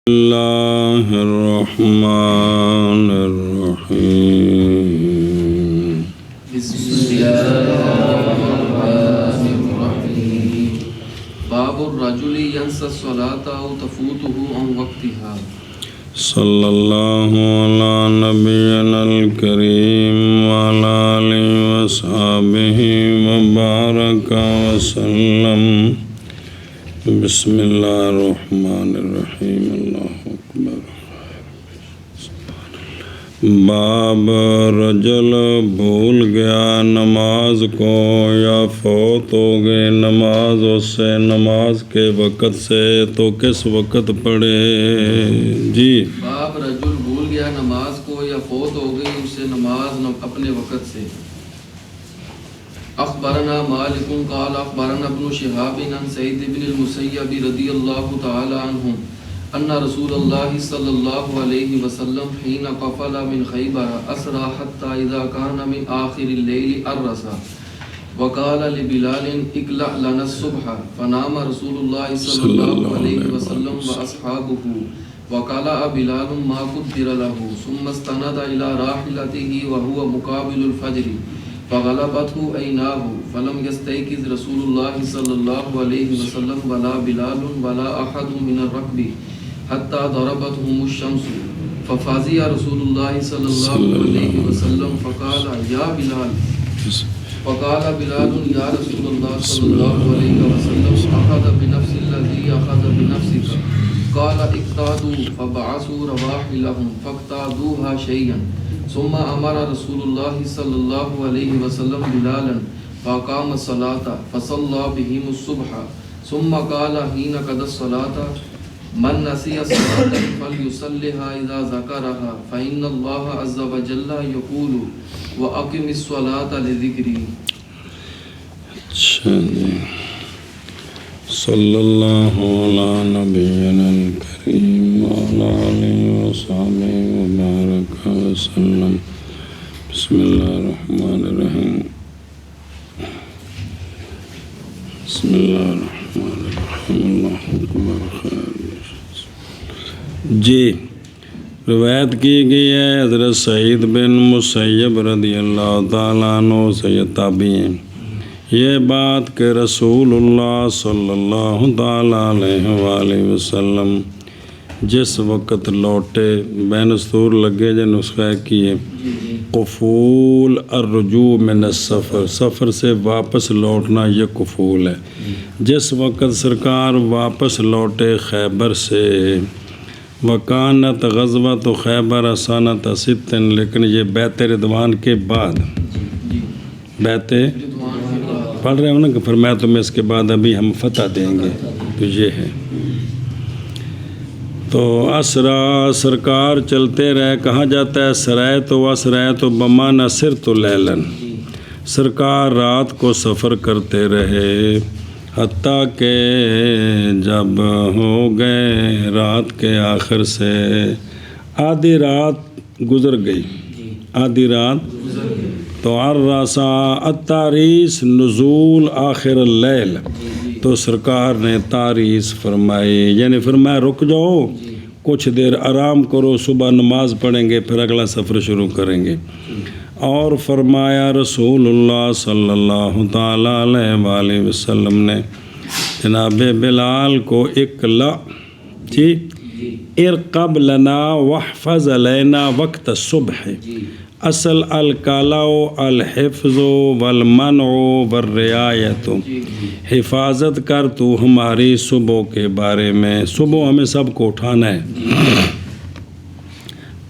اللہ الرحمن الرحیم بسم اللہ الرحمن الرحیم باب الرجل ینسی الصلاۃ او تفوتہ عن وقتہا صلی اللہ علی نبینا الکریم وعلی آلہ وصحبہ وبارک وسلم بسم اللہ الرحمن الرحیم اللہ اکبر باب رجل بھول گیا نماز کو یا فوت ہو گئے نماز اس سے نماز کے وقت سے تو کس وقت پڑھے؟ جی باب رجل بھول گیا نماز کو یا فوت ہو گئی اس سے نماز اپنے وقت سے اخبرنا مالک قال اخبرنا ابن شهاب عن سعید بن المسیب رضی اللہ تعالی عنہ ان رسول اللہ صلی اللہ علیہ وسلم حين قفل من خیبر اسرى حتى اذا كان من آخر الليل ارسا وقال لبلال اقلع لنا الصبح فنام رسول اللہ صلی اللہ علیہ وسلم واصحابه وقال بلال ما قدر له ثم استند الى راحلته وهو مقابل الفجر فغلبته عیناه فلم يستيقظ رسول اللہ صلی اللہ علیہ وسلم ولا بلال ولا احد من الركب حتى ضربتهم الشمس ففزع رسول اللہ صلی اللہ علیہ وسلم فقال یا بلال یا رسول اللہ صلی اللہ علیہ وسلم اخذ بنفس الذي اخذ بنفسك قال اقتادوا فبعثوا رواحلهم فاقتادوها شيئا ثم امر رسول اللہ صلی اللہ علیہ وسلم بلالا فاقام الصلاة فصلى بهم الصبح ثم قال حين قضى الصلاة من نسي الصلاة فليصلها اذا ذكرها فإن الله عز وجل يقول وأقم الصلاة لذكري. صلی اللہ علی نبینا الکریم وعلی آلہ وصحبہ وبارک وسلم بسم اللہ الرحمن الرحیم بسم اللہ الرحمن الرحیم اللہ اکبر خیر. جی روایت کی گئی ہے حضرت سعید بن مسیب رضی اللہ تعالیٰ عنہ سے یہ تابعی ہیں یہ بات کہ رسول اللہ صلی اللہ تعالیٰ علیہ وآلہ وسلم جس وقت لوٹے بین سطور لگے جو نسخہ کیے قفول الرجوع من السفر سفر سے واپس لوٹنا یہ قفول ہے. جس وقت سرکار واپس لوٹے خیبر سے وکانت غزوۃ خیبر سنۃ ست لیکن یہ بیعت رضوان کے بعد بیعت پڑھ رہے ہوں نا کہ فرمایا تمہیں اس کے بعد ابھی ہم فتح دیں گے تو یہ ہے. تو اسرا سرکار چلتے رہے کہا جاتا ہے سرائے تو وسرائے تو بمانا سر تو لیلن سرکار رات کو سفر کرتے رہے حتیٰ کہ جب ہو گئے رات کے آخر سے آدھی رات گزر گئی آدھی رات تو عرسا التاریس نزول آخر اللیل تو سرکار نے تاریس فرمائی یعنی فرمایا رک جاؤ کچھ دیر آرام کرو صبح نماز پڑھیں گے پھر اگلا سفر شروع کریں گے. اور فرمایا رسول اللہ صلی اللہ تعالیٰ علیہ وآلہ وسلم نے جناب بلال کو اقلع جی ارقب لنا واحفظ لینا وقت الصبح اصل القلاء الحفظ والمنع والرعایت حفاظت کر تو ہماری صبح کے بارے میں صبح ہمیں سب کو اٹھانا ہے.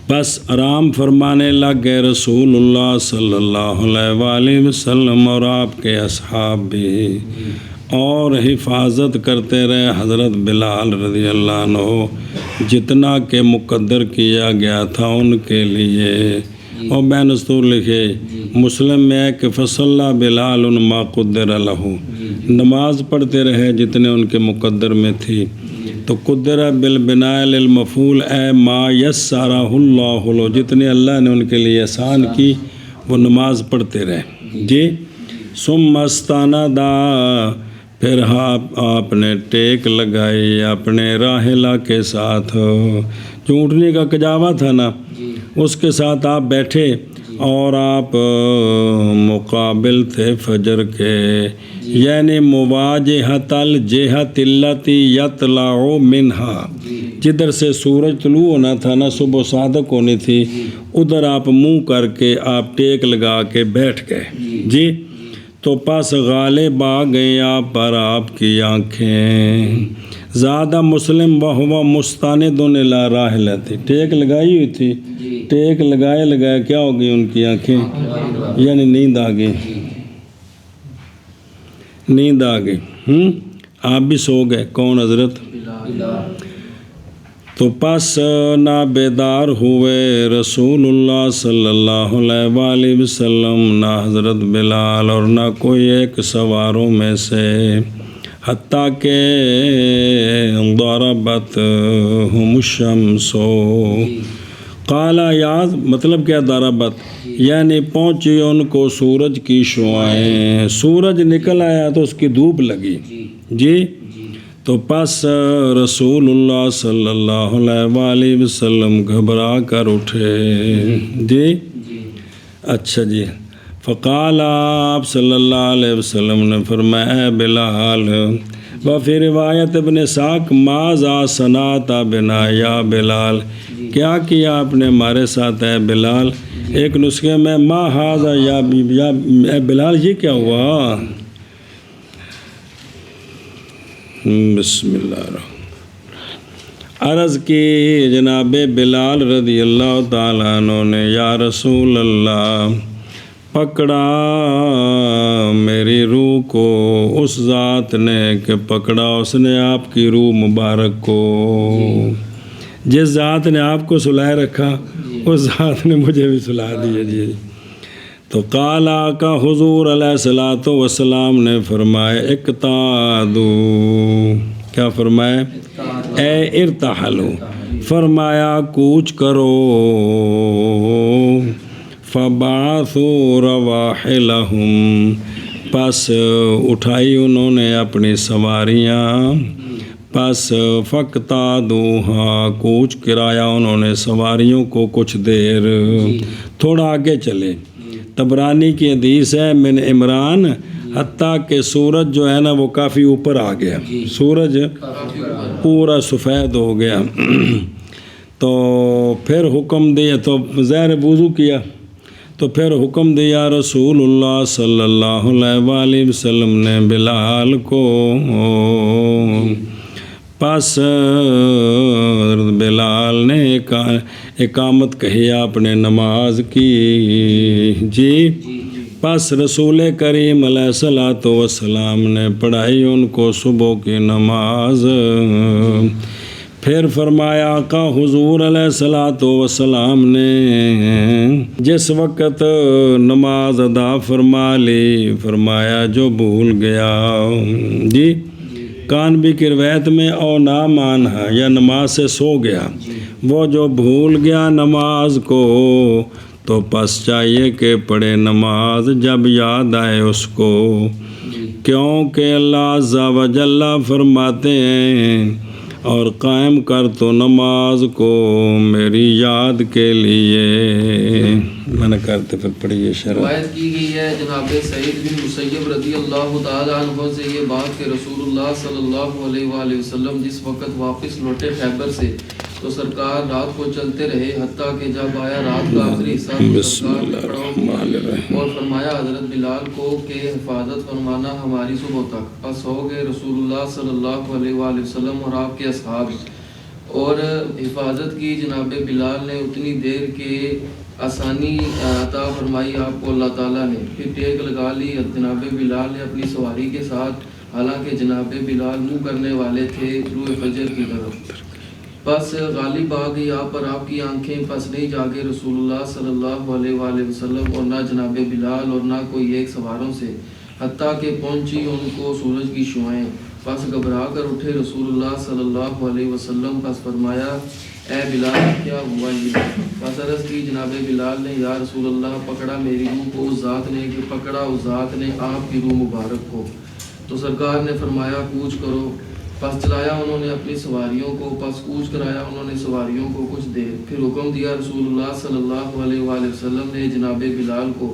بس آرام فرمانے لگ گئے رسول اللہ صلی اللہ علیہ وآلہ وسلم اور آپ کے اصحاب بھی اور حفاظت کرتے رہے حضرت بلال رضی اللہ عنہ جتنا کہ مقدر کیا گیا تھا ان کے لیے. اور بین سطور لکھے مسلم میں ہے کہ فصلی بلال ما قدر لہ نماز پڑھتے رہے جتنے ان کے مقدر میں تھی. تو قدر بالبناء للمفعول اے ما یسرہ اللہ لہ جتنے اللہ نے ان کے لیے آسان کی وہ نماز پڑھتے رہے. جی ثم استند پھر آپ نے ٹیک لگائی اپنے راحلہ کے ساتھ، جو اونٹنی کا کجاوا تھا نا اس کے ساتھ آپ بیٹھے، اور آپ مقابل تھے فجر کے، یعنی مواجہۃ الجہۃ التی یطلع منہا، جدھر سے سورج طلوع ہونا تھا نا، صبح صادق ہونی تھی، ادھر آپ منہ کر کے آپ ٹیک لگا کے بیٹھ گئے جی۔ تو پس غالب آ گئیں آپ پر آپ کی آنکھیں، زیادہ مسلم وہو مستند الی راحلتی، ٹیک لگائی ہوئی تھی، ٹیک لگائے کیا ہو گئی ان کی آنکھیں، یعنی نیند آ گئی، نیند آ گئی۔ آپ بھی سو گئے، کون حضرت؟ تو پس نہ بیدار ہوئے رسول اللہ صلی اللہ علیہ وآلہ وسلم، نہ حضرت بلال اور نہ کوئی ایک سواروں میں سے، حتیٰ کہ ضربتہم الشمس، قال یاد مطلب کیا ضربت، یعنی پہنچی ان کو سورج کی شعاعیں، سورج نکل آیا تو اس کی دھوپ لگی جی۔ تو پس رسول اللہ صلی اللہ علیہ وآلہ وسلم گھبرا کر اٹھے جی۔ اچھا جی، فقال آپ صلی اللہ علیہ وسلم نے فرمایا اے بلال، وفی روایت ابن اسحاق ماذا صنعت بنا یا بلال، کیا کیا آپ نے ہمارے ساتھ اے بلال؟ ایک نسخے میں ما ھذا یا اے بلال، یہ کیا ہوا؟ بسم اللہ الرحمن، عرض کی جناب بلال رضی اللہ تعالیٰ عنہ نے، یا رسول اللہ، پکڑا میری روح کو اس ذات نے کہ پکڑا اس نے آپ کی روح مبارک کو، جس ذات نے آپ کو سلائے رکھا اس ذات نے مجھے بھی سلا دیا جی۔ تو قال آقا حضور علیہ الصلوۃ والسلام نے فرمایا اقتادو، کیا فرمایا؟ اے ارتحلو، فرمایا کوچ کرو، فبعثوا رواحلہم، پس اٹھائی انہوں نے اپنی سواریاں، پس فاقتادوہا، کوچ کرایا انہوں نے سواریوں کو کچھ دیر، تھوڑا آگے چلے۔ طبرانی کی حدیث ہے من عمران، حتیٰ کہ سورج جو ہے نا وہ کافی اوپر آ گیا، سورج پورا سفید ہو گیا۔ تو پھر حکم دیا، تو ظاہر وضو کیا، تو پھر حکم دیا رسول اللہ صلی اللہ علیہ وآلہ وسلم نے بلال کو، پس بلال نے اقامت کہی آپ نے نماز کی جی۔ پس رسول کریم علیہ الصلوۃ والسلام نے پڑھائی ان کو صبح کی نماز، پھر فرمایا آقا حضور علیہ الصلوۃ والسلام نے جس وقت نماز ادا فرما لی، فرمایا جو بھول گیا جی، کانبی کی روایت میں او نامان ہے، یا نماز سے سو گیا، وہ جو بھول گیا نماز کو، تو پس چاہیے کہ پڑھے نماز جب یاد آئے اس کو، کیونکہ اللہ عز و جل فرماتے ہیں اور قائم کر تو نماز کو میری یاد کے لیے، میں نے کرتے پھر پڑھیے شرح۔ روایت کی گئی ہے جناب سعید بن مسیب رضی اللہ تعالیٰ عنہ سے یہ بات کہ رسول اللہ صلی اللہ علیہ وآلہ وسلم جس وقت واپس لوٹے خیبر سے تو سرکار رات کو چلتے رہے، حتیٰ کہ جب آیا رات کا آخری حصہ تو سرکار نے کھڑا اور فرمایا حضرت بلال کو کہ حفاظت فرمانا ہماری صبح تک، پس ہو گئے رسول اللہ صلی اللہ علیہ وآلہ وسلم اور آپ کے اصحاب، اور حفاظت کی جناب بلال نے اتنی دیر کے آسانی عطا فرمائی آپ کو اللہ تعالیٰ نے، پھر ٹیک لگا لی جناب بلال نے اپنی سواری کے ساتھ، حالانکہ جناب بلال منہ کرنے والے تھے روح فجر کی طرف۔ پس غالب آ گئی آپ پر آپ کی آنکھیں، پس نہیں جاگے رسول اللہ صلی اللہ علیہ وآلہ وسلم اور نہ جناب بلال اور نہ کوئی ایک سواروں سے، حتیٰ کہ پہنچی ان کو سورج کی شعاعیں، پس گھبرا کر اٹھے رسول اللہ صلی اللہ علیہ وسلم، پس فرمایا اے بلال کیا ہوا یہ؟ پس عرض کی جناب بلال نے یا رسول اللہ، پکڑا میری روح کو اس ذات نے کہ پکڑا اس ذات نے آپ کی روح مبارک کو، تو سرکار نے فرمایا کوچ کرو، پس چلایا انہوں نے اپنی سواریوں کو، پس کوچ کرایا انہوں نے سواریوں کو کچھ دیر، پھر حکم دیا رسول اللہ صلی اللہ علیہ وآلہ وسلم نے جناب بلال کو،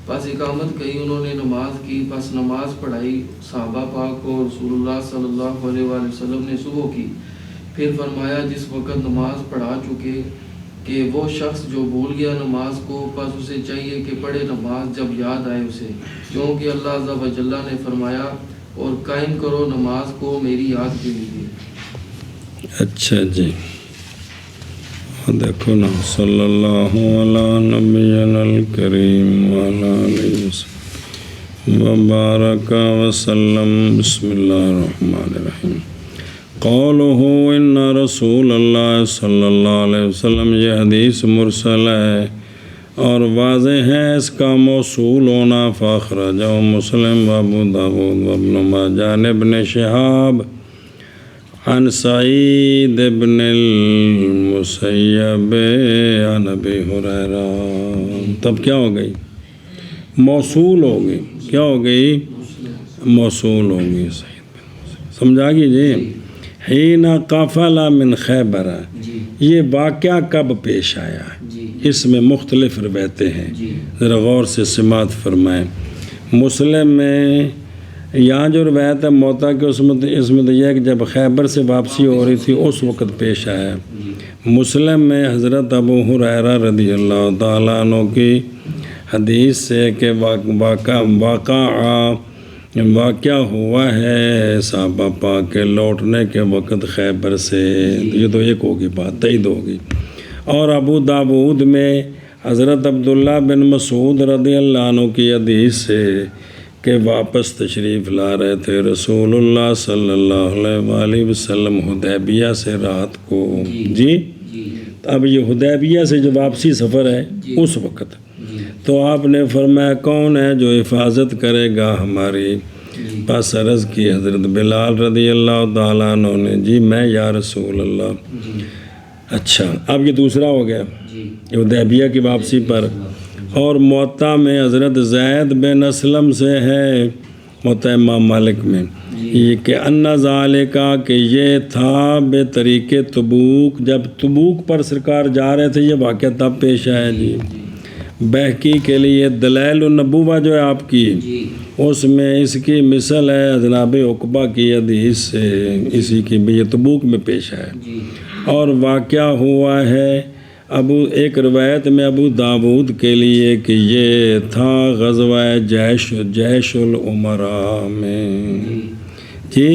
پس اقامت کہی انہوں نے نماز کی، پس نماز پڑھائی صحابہ پاک کو، رسول اللہ صلی اللہ علیہ وآلہ وسلم نے صبح کی، پھر فرمایا جس وقت نماز پڑھا چکے کہ وہ شخص جو بھول گیا نماز کو، پس اسے چاہیے کہ پڑھے نماز جب یاد آئے اسے، کیونکہ اللہ عز و جل نے فرمایا اور قائم کرو نماز کو میری یاد کے لیے۔ اچھا جی، دیکھو نا، صلی اللہ علیہ نبینا الکریم وعلی آلہ وسلم وبارک وسلم۔ بسم اللہ الرحمن الرحیم۔ قولہ ان رسول اللہ صلی اللہ علیہ وسلم، یہ حدیث مرسل ہے اور واضح ہے اس کا موصول ہونا، فاخرجہ مسلم وابو داود وابن ماجہ عن ابن شہاب عن سعید بن المسیب عن ابی ہریرہ۔ تب کیا ہو گئی؟ موصول ہو گئی۔ کیا ہو گئی؟ موصول ہو گئی۔ سمجھا گی جی؟ حین قافل من خیبر، یہ واقعہ کب پیش آیا؟ اس میں مختلف روایتیں ہیں، ذرا غور سے سماعت فرمائیں۔ مسلم میں یہاں جو روایت ہے موطا کہ اس میں تو یہ ہے کہ جب خیبر سے واپسی ہو رہی تھی اس وقت پیش آیا۔ مسلم میں حضرت ابو ہریرہ رضی اللہ تعالیٰ عنہ کی حدیث سے کہ واقعہ ہوا ہے صحابہ پاک کے لوٹنے کے وقت خیبر سے، یہ تو ایک ہوگی بات، تعید ہوگی۔ اور ابو داود میں حضرت عبداللہ بن مسعود رضی اللہ عنہ کی حدیث سے کہ واپس تشریف لا رہے تھے رسول اللہ صلی اللہ علیہ وآلہ وسلم حدیبیہ سے رات کو۔ جی اب یہ حدیبیہ سے جو واپسی سفر ہے اس وقت تو آپ نے فرمایا کون ہے جو حفاظت کرے گا ہماری؟ پس عرض کی حضرت بلال رضی اللہ تعالیٰ عنہ نے، جی میں یا رسول اللہ۔ اچھا اب یہ دوسرا ہو گیا حدیبیہ کی واپسی پر۔ اور موطا میں حضرت زید بن اسلم سے ہے، موطا امام مالک میں، یہ کہ ان ذالک کہ یہ تھا بے طریق تبوک، جب تبوک پر سرکار جا رہے تھے یہ واقعہ تب پیش آیا۔ جی بہقی کے لیے دلائل النبوہ جو ہے آپ کی، اس میں اس کی مثل ہے جناب عقبہ کی حدیث سے، اسی کی بھی یہ تبوک میں پیش ہے۔ اور واقعہ ہوا ہے ایک روایت میں ابو داود کے لیے کہ یہ تھا غزوہ جیش العمراء میں۔ جی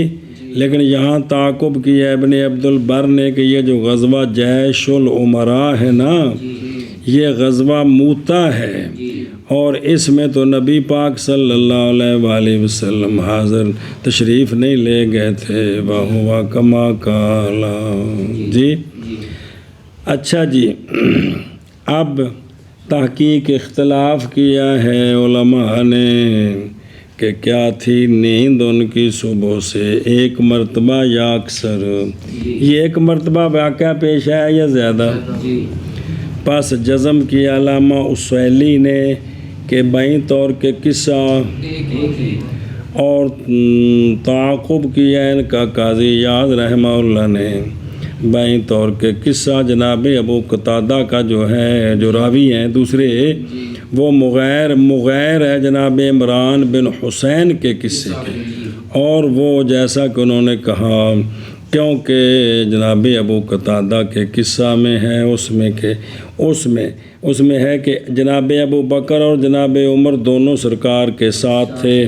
لیکن یہاں تعاقب کیا ابن عبد البر نے کہ یہ جو غزوہ جیش العمراء ہے نا، یہ غزوہ موتا ہے، اور اس میں تو نبی پاک صلی اللہ علیہ وآلہ وسلم حاضر تشریف نہیں لے گئے تھے، وَهُوَ كَمَا قَالَ۔ جی اچھا جی، اب تحقیق اختلاف کیا ہے علماء نے کہ کیا تھی نیند ان کی صبح سے ایک مرتبہ یا اکثر؟ یہ ایک مرتبہ واقعہ پیش آیا یا زیادہ؟ پس جزم کیا علامہ اسویلی نے کہ بائیں طور کے قصہ، اور تعاقب کیا ان کا قاضی یاد رحمہ اللہ نے بائیں طور کے قصہ جناب ابو قتادہ کا جو ہے، جو راوی ہیں دوسرے، وہ مغیر ہے جناب عمران بن حسین کے قصے کے، اور وہ جیسا کہ انہوں نے کہا کیونکہ جناب ابو قتادہ کے قصہ میں ہے اس میں ہے کہ جناب ابو بکر اور جناب عمر دونوں سرکار کے ساتھ تھے،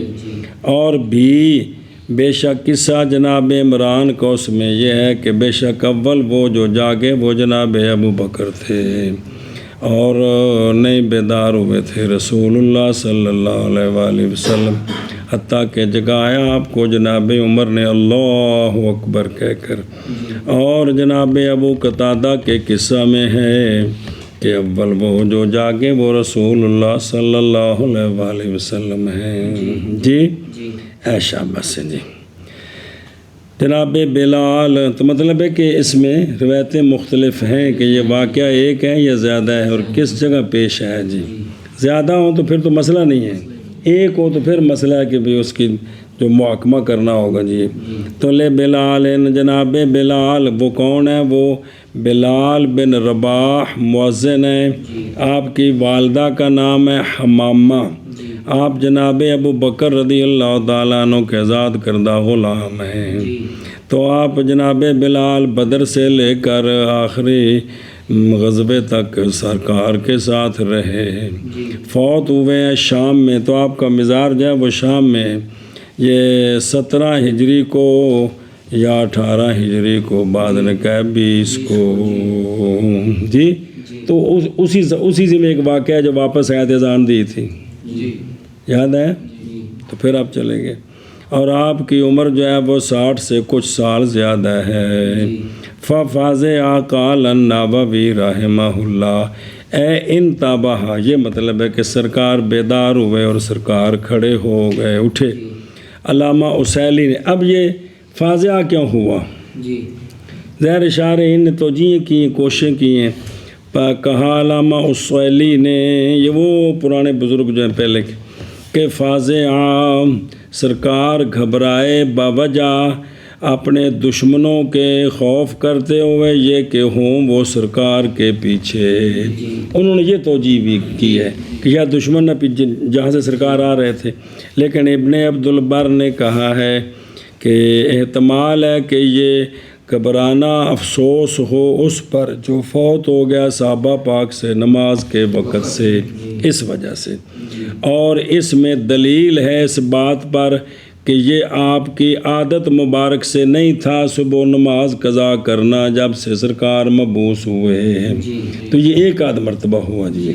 اور بھی بے شک قصہ جناب عمران کا اس میں یہ ہے کہ بے شک اول وہ جو جاگے وہ جناب ابو بکر تھے، اور نہیں بیدار ہوئے تھے رسول اللہ صلی اللہ علیہ وآلہ وسلم، حتیٰ کہ جگایا آپ کو جناب عمر نے اللہ اکبر کہہ کر۔ اور جناب ابو قتادہ کے قصہ میں ہے کہ اول وہ جو جاگے وہ رسول اللہ صلی اللہ علیہ وآلہ وسلم ہیں۔ جی ایشا بس جی جناب بلال، تو مطلب ہے کہ اس میں روایتیں مختلف ہیں کہ یہ واقعہ ایک ہے یا زیادہ ہے اور کس جگہ پیش ہے۔ جی زیادہ ہوں تو پھر تو مسئلہ نہیں ہے، ایک ہو تو پھر مسئلہ ہے کہ بھی اس کی جو محاکمہ کرنا ہوگا جی۔ تو لے بلال جناب بلال وہ کون ہے؟ وہ بلال بن رباح مؤذن ہے، آپ کی والدہ کا نام ہے حمامہ، آپ جناب ابو بکر رضی اللہ تعالیٰ عنہ کے آزاد کردہ غلام ہیں۔ تو آپ جناب بلال بدر سے لے کر آخری غزوے تک سرکار کے ساتھ رہے، فوت ہوئے ہیں شام میں۔ تو آپ کا مزار جو ہے وہ شام میں، یہ 17 ہجری کو یا 18 ہجری کو، بعد نے کہا 20 کو جی۔ تو اسی میں ایک واقعہ ہے جو واپس آیت اذان دی تھی، یاد ہے؟ تو پھر آپ چلیں گے۔ اور آپ کی عمر جو ہے وہ 60 سے کچھ سال زیادہ ہے۔ ففاز قال النووی رحمہ اللہ اے انتبہ، یہ مطلب ہے کہ سرکار بیدار ہوئے اور سرکار کھڑے ہو گئے، اٹھے۔ علامہ اسیلی نے، اب یہ فاضحہ کیوں ہوا؟ ظاہر اشارے ان نے توجیہ کی، کوششیں کی ہیں۔ کہا علامہ اسیلی نے، یہ وہ پرانے بزرگ جو ہیں پہلے کے، کہ فاضحہ سرکار گھبرائے باوجہ اپنے دشمنوں کے خوف کرتے ہوئے یہ کہ ہوں وہ سرکار کے پیچھے۔ انہوں نے یہ توجیہ بھی کی ہے کہ یا دشمن نہ پیچھے جہاں سے سرکار آ رہے تھے، لیکن ابن عبد البر نے کہا ہے کہ احتمال ہے کہ یہ گھبرانا افسوس ہو اس پر جو فوت ہو گیا صحابہ پاک سے نماز کے وقت سے، اس وجہ سے۔ اور اس میں دلیل ہے اس بات پر کہ یہ آپ کی عادت مبارک سے نہیں تھا صبح نماز قضا کرنا جب سے سرکار مبعوث ہوئے ہیں۔ تو یہ ایک آدھ مرتبہ ہوا جی،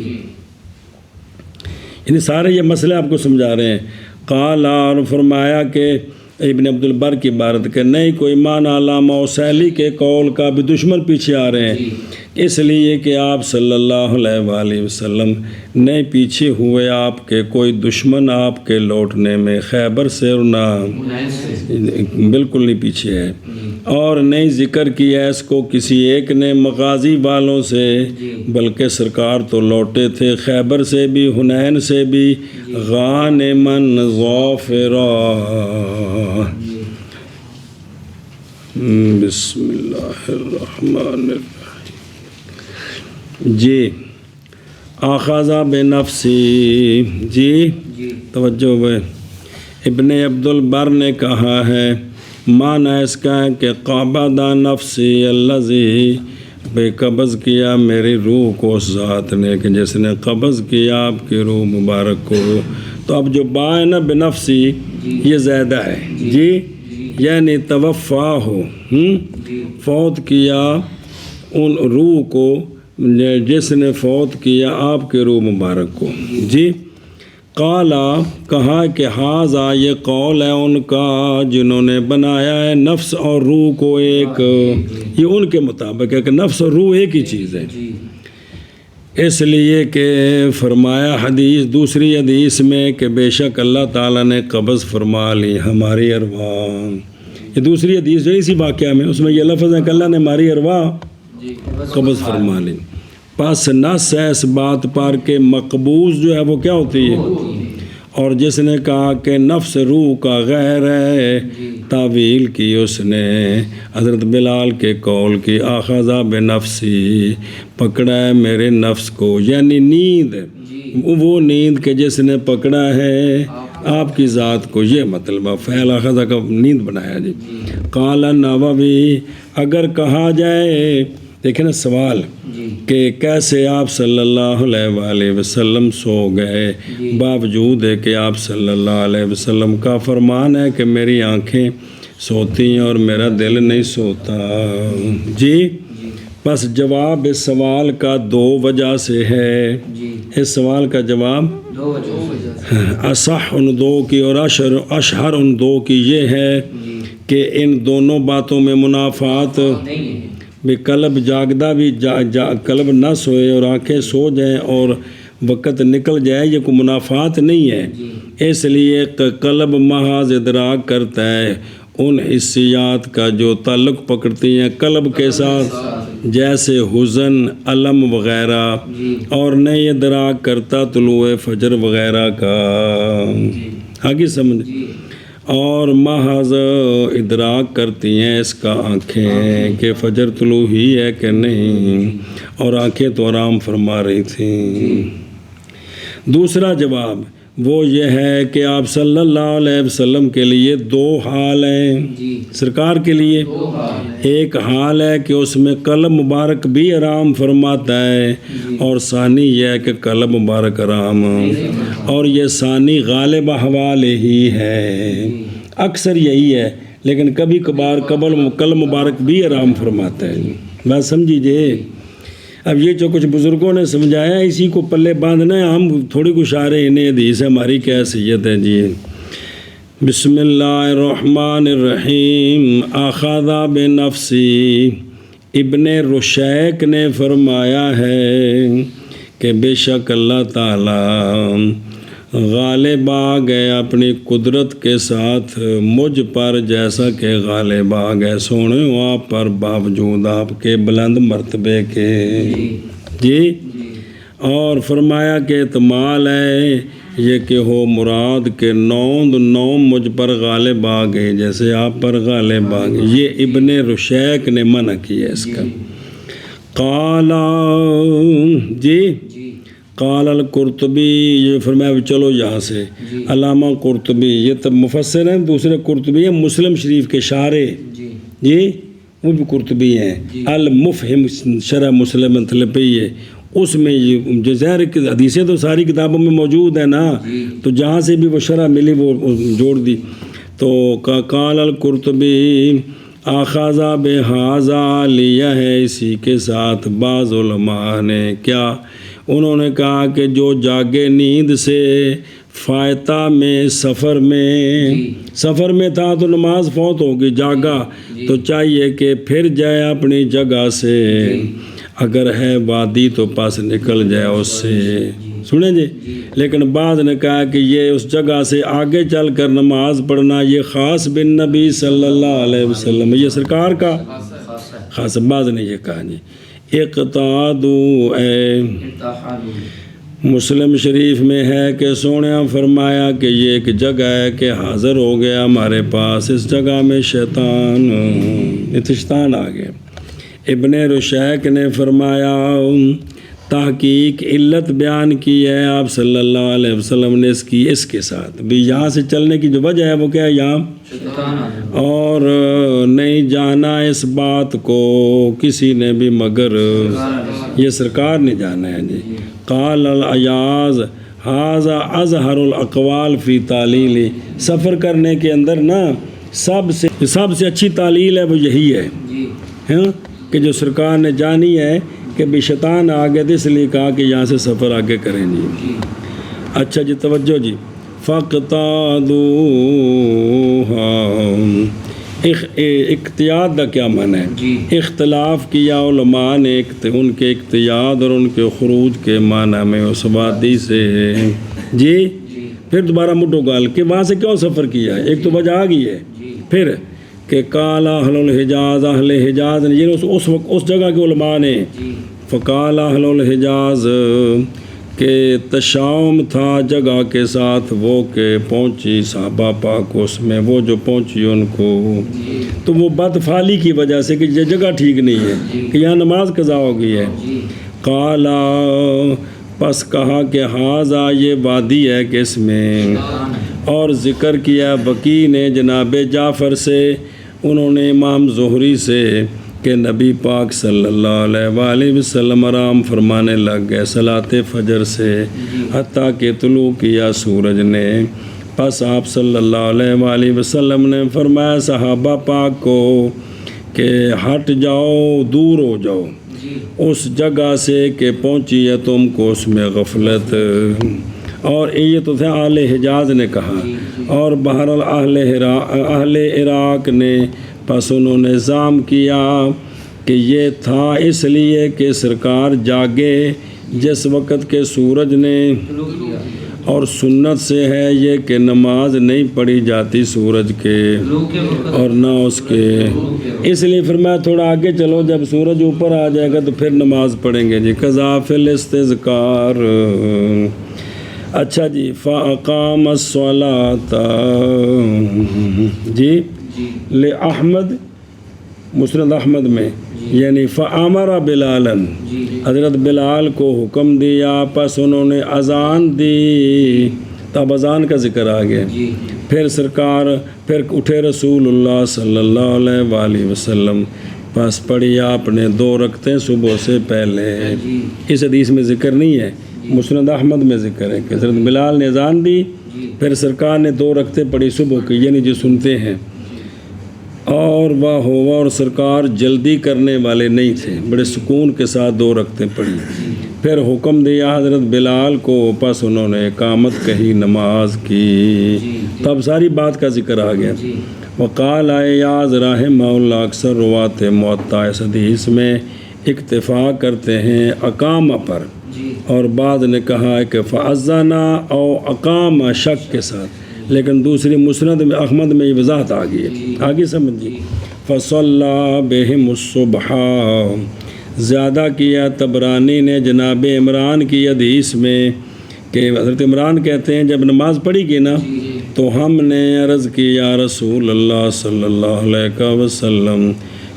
یعنی سارے یہ مسئلے آپ کو سمجھا رہے ہیں۔ قال، اور فرمایا کہ ابن عبد البر کی عبارت کہ نہیں کوئی معنی علامہ اسیلی کے قول کا بھی دشمن پیچھے آ رہے ہیں، اس لیے کہ آپ صلی اللہ علیہ وآلہ وسلم نہیں پیچھے ہوئے، آپ کے کوئی دشمن آپ کے لوٹنے میں خیبر سے اور نہ بالکل نہیں پیچھے ہے، اور نہیں ذکر کیا اس کو کسی ایک نے مغازی والوں سے، بلکہ سرکار تو لوٹے تھے خیبر سے بھی، حنین سے بھی، غانماً ظافرا۔ بسم اللہ الرحمن الرحیم جی۔ آخذہ بنفسی، جی توجہ ہوئے، ابن عبد البر نے کہا ہے معنی اس کا ہے کہ قبض نفسی الذی، بے قبض کیا میری روح کو اس ذات نے کہ جس نے قبض کیا آپ کی روح مبارک کو۔ تو اب جو با ہے نا بنفسی یہ زیادہ ہے جی، یعنی توفا ہو، فوت کیا ان روح کو جس نے فوت کیا آپ کے روح مبارک کو جی۔ قالا، کہا کہ ہاذا، یہ قول ہے ان کا جنہوں نے بنایا ہے نفس اور روح کو ایک، یہ ان کے مطابق ہے کہ نفس اور روح ایک ہی چیز ہے، اس لیے کہ فرمایا حدیث دوسری حدیث میں کہ بے شک اللہ تعالیٰ نے قبض فرما لی ہماری ارواح۔ یہ دوسری حدیث جو اسی واقعہ میں، اس میں یہ لفظ ہے کہ اللہ نے ہماری ارواح قبض فرما لی۔ پس نص ہے اس بات پر کہ مقبوض جو ہے وہ کیا ہوتی ہے، اور جس نے کہا کہ نفس روح کا غیر ہے، تعویل کی اس نے حضرت بلال کے قول کی، آخذہ بنفسی، پکڑا ہے میرے نفس کو، یعنی نیند، وہ نیند کہ جس نے پکڑا ہے آپ کی ذات کو، یہ مطلب فعل آخذہ کا نیند بنایا جی۔ قال النووی، اگر کہا جائے، دیکھیں نا سوال کہ کیسے آپ صلی اللہ علیہ وآلہ وسلم سو گئے، باوجود ہے کہ آپ صلی اللہ علیہ وسلم کا فرمان ہے کہ میری آنکھیں سوتی ہیں اور میرا دل نہیں سوتا جی۔ بس جواب اس سوال کا دو وجہ سے ہے، اس سوال کا جواب اصح ان دو کی اور اشہر ان دو کی یہ ہے کہ ان دونوں باتوں میں منافات بھی، قلب جاگدہ بھی قلب نہ سوئے اور آنکھیں سو جائیں اور وقت نکل جائے، یہ کوئی منافات نہیں ہے، اس لیے قلب محض ادراک کرتا ہے ان حسیات کا جو تعلق پکڑتی ہیں قلب کے ساتھ، جیسے حزن، علم وغیرہ، اور نہیں ادراک کرتا طلوع فجر وغیرہ کا، آگے سمجھ، اور محض ادراک کرتی ہیں اس کا آنکھیں کہ فجر طلوع ہی ہے کہ نہیں، اور آنکھیں تو آرام فرما رہی تھیں۔ دوسرا جواب وہ یہ ہے کہ آپ صلی اللہ علیہ وسلم کے لیے دو حال ہیں، سرکار کے لیے ایک حال ہے کہ اس میں قلب مبارک بھی آرام فرماتا ہے، اور ثانی یہ ہے کہ قلب مبارک آرام، اور یہ ثانی غالب احوال ہی ہے، اکثر یہی ہے، لیکن کبھی کبھار قلب مبارک بھی آرام فرماتا ہے۔ بات سمجھیجئے۔ اب یہ جو کچھ بزرگوں نے سمجھایا اسی کو پلے باندھنا ہے، ہم تھوڑی کچھ اشارے انہیں حدیث ہے، ہماری کیا حیثیت ہے جی۔ بسم اللہ الرحمن الرحیم۔ اخذ بنفسی، ابن رشیک نے فرمایا ہے کہ بے شک اللہ تعالی غالب آ گئے اپنی قدرت کے ساتھ مجھ پر، جیسا کہ غالب آ گئے سونے آپ پر باوجود آپ کے بلند مرتبے کے، جی، اور فرمایا کہ احتمال ہے یہ کہ ہو مراد کے نو مجھ پر غالب آ گئے جیسے آپ پر غالب آ گئے۔ یہ ابن رشیک نے منع کیا اس کا۔ قالا، جی، قال القرطبی، یہ فرمایا چلو یہاں سے، علامہ قرطبی، یہ تب مفسر ہیں، دوسرے قرطبی ہیں مسلم شریف کے شارح، جی، وہ بھی قرطبی ہیں، المفہم شرح مسلم مطلب ہے، اس میں یہ جو ظاہر حدیثیں تو ساری کتابوں میں موجود ہیں نا، تو جہاں سے بھی وہ شرح ملی وہ جوڑ دی۔ تو قال القرطبی اخذ بہذا، لیا ہے اسی کے ساتھ بعض علماء نے، کیا انہوں نے کہا کہ جو جاگے نیند سے فائتہ میں، سفر میں تھا تو نماز فوت ہوگی، جاگا تو چاہیے کہ پھر جائے اپنی جگہ سے، اگر ہے وادی تو پاس نکل جائے اس سے، سنیں جی۔ لیکن بعض نے کہا کہ یہ اس جگہ سے آگے چل کر نماز پڑھنا یہ خاص بن نبی صلی اللہ علیہ وسلم، یہ سرکار کا خاص، بعض نے یہ کہا جی۔ اقتادو، اے مسلم شریف میں ہے کہ سونیا فرمایا کہ یہ ایک جگہ ہے کہ حاضر ہو گیا ہمارے پاس، اس جگہ میں شیطان آ گیا۔ ابن رشیک نے فرمایا، تحقیق علت بیان کی ہے آپ صلی اللہ علیہ وسلم نے اس کی، اس کے ساتھ بھی یہاں سے چلنے کی جو وجہ ہے وہ کیا ہے، یہاں اور نہیں جانا اس بات کو کسی نے بھی مگر یہ سرکار نے جانا ہے جی۔ قال العیاض ھذا اظہر الاقوال فی تعلیل، سفر کرنے کے اندر نا سب سے اچھی تعلیل ہے وہ یہی ہے کہ جو سرکار نے جانی ہے کہ بھی شیطان آگے تھے، اس لیے کہا کہ یہاں سے سفر آگے کریں جی۔ اچھا جی، توجہ جی۔ فقطادوہا، اقتیاد کا کیا معنی ہے؟ اختلاف کیا علماء نے ان کے اقتیاد اور ان کے خروج کے معنی میں اس وادی سے، جی۔ پھر دوبارہ مٹو گال کہ وہاں سے کیوں سفر کیا ہے، ایک تو وجہ آ گئی ہے، پھر کہ قال اہل الحجاز، اہل حجاز نے، یہ اس وقت اس جگہ کے علماء نے، فقال اہل الحجاز کہ تشاؤم تھا جگہ کے ساتھ وہ کہ پہنچی صحابہ پاک اس میں، وہ جو پہنچی ان کو، تو وہ بدفعلی کی وجہ سے کہ یہ جگہ ٹھیک نہیں ہے کہ یہاں نماز قضا ہو گئی ہے۔ قال، پس کہا کہ ھذا، یہ وادی ہے کہ اس میں، اور ذکر کیا بقی نے جناب جعفر سے، انہوں نے امام زہری سے کہ نبی پاک صلی اللہ علیہ وآلہ وسلم آرام فرمانے لگ گئے صلاۃ فجر سے حتیٰ کہ طلوع کیا سورج نے۔ پس آپ صلی اللہ علیہ وآلہ وسلم نے فرمایا صحابہ پاک کو کہ ہٹ جاؤ، دور ہو جاؤ اس جگہ سے کہ پہنچی ہے تم کو اس میں غفلت۔ اور یہ تو تھے اہل حجاز نے کہا، اور بہرحال اہل عراق نے، پس انہوں نے ظام کیا کہ یہ تھا اس لیے کہ سرکار جاگے جس وقت کے سورج نے، اور سنت سے ہے یہ کہ نماز نہیں پڑھی جاتی سورج کے اور نہ اس کے، اس لیے فرمایا تھوڑا آگے چلو، جب سورج اوپر آ جائے گا تو پھر نماز پڑھیں گے جی۔ قضا فی الاستذکار، اچھا جی، فاقام الصلاۃ جی لأحمد، مسند احمد میں، یعنی فامر بلالن، حضرت بلال کو حکم دیا، پس انہوں نے اذان دی، تب اذان کا ذکر آ گیا۔ پھر سرکار، پھر اٹھے رسول اللہ صلی اللہ علیہ وآلہ وسلم، پس پڑھی آپ نے 2 رکعتیں صبح سے پہلے۔ اس حدیث میں ذکر نہیں ہے، مسند احمد میں ذکر ہے کہ حضرت بلال نے اذان دی، پھر سرکار نے 2 رکعتیں پڑھی صبح کی، یعنی جو سنتے ہیں، اور واہ ہوا، اور سرکار جلدی کرنے والے نہیں تھے، بڑے سکون کے ساتھ 2 رکعتیں پڑھی۔ پھر حکم دیا حضرت بلال کو، پس انہوں نے اقامت کہی، نماز کی، تب ساری بات کا ذکر آ گیا۔ وقال ایاز رحمہ اللہ، اکثر روات موطا اس حدیث میں اکتفا کرتے ہیں اقامہ پر، اور بعض نے کہا ہے کہ فاذنا او اقامہ شک کے ساتھ، لیکن دوسری مسند میں احمد میں یہ وضاحت آ گئی ہے، آگے سمجھیے۔ فصلی بہم الصبح، زیادہ کیا طبرانی نے جناب عمران کی حدیث میں کہ حضرت عمران کہتے ہیں جب نماز پڑھی گئی نا تو ہم نے عرض کی یا رسول اللہ صلی اللہ علیہ وسلم،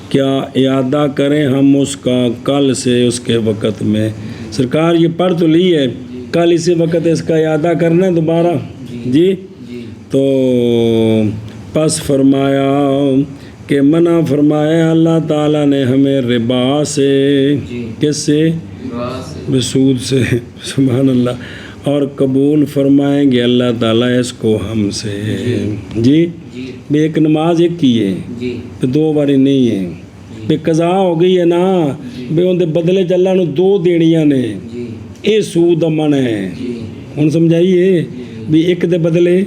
کیا اعادہ کریں ہم اس کا کل سے اس کے وقت میں؟ سرکار یہ پڑھ تو لی ہے، کل اسی وقت اس کا اعادہ کرنا ہے دوبارہ جی؟ تو پس فرمایا کہ منع فرمایا اللہ تعالیٰ نے ہمیں ربا سے، کس سے؟ سود سے، سبحان اللہ، اور قبول فرمائیں گے اللہ تعالیٰ اس کو ہم سے جی۔ بھی ایک نماز ایک کی ہے، تو 2 باری نہیں ہے، بھی قضا ہو گئی ہے نا، بھی ان دے بدلے چ اللہ نے 2 دینیاں نے، یہ سود امن ہے، ہن سمجھائیے، بھی ایک دے بدلے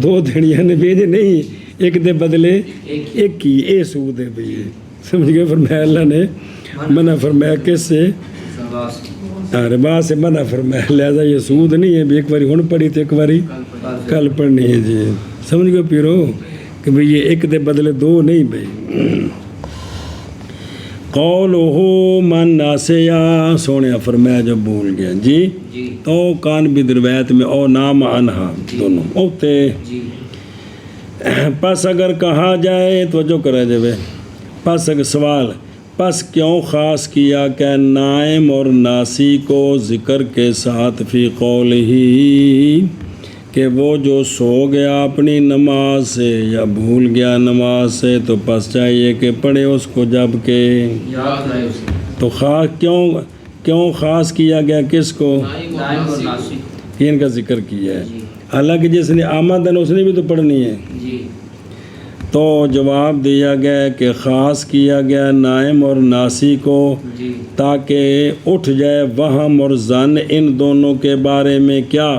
2 دینیاں نے، بھیجے نہیں، ایک دے بدلے ایک کی، اے سود ہے بھئی، سمجھ گئے؟ فرمایا اللہ نے منع فرمایا کس سے؟ ربا سے منع فرمایا، لہذا یہ سود نہیں ہے بھی ایک باری ہن پڑھی تو ایک باری کل پڑھنی ہے جی، سمجھ گئے پیرو کہ بھئی یہ ایک دے بدلے 2 نہیں بھئی۔ قولہ من ناسیا، سونے فرمایا جو بھول گیا جی، تو کان بھی روایت میں او نام عنہا دونوں اوتے، پس اگر کہا جائے، توجہ کرا جائے، پس اگر سوال، پس کیوں خاص کیا کہ نائم اور ناسی کو ذکر کے ساتھ فی قول ہی، کہ وہ جو سو گیا اپنی نماز سے یا بھول گیا نماز سے تو پس چاہیے کہ پڑھے اس کو جب کہ یاد رہے اسے، تو خاص کیوں خاص کیا گیا کس کو؟ نائم اور ناسی، ان کا ذکر کیا ہے، حالانکہ جس نے آمدن اس نے بھی تو پڑھنی ہے جی۔ تو جواب دیا گیا کہ خاص کیا گیا نائم اور ناسی کو جی، تاکہ اٹھ جائے وہم اور ظن ان دونوں کے بارے میں، کیا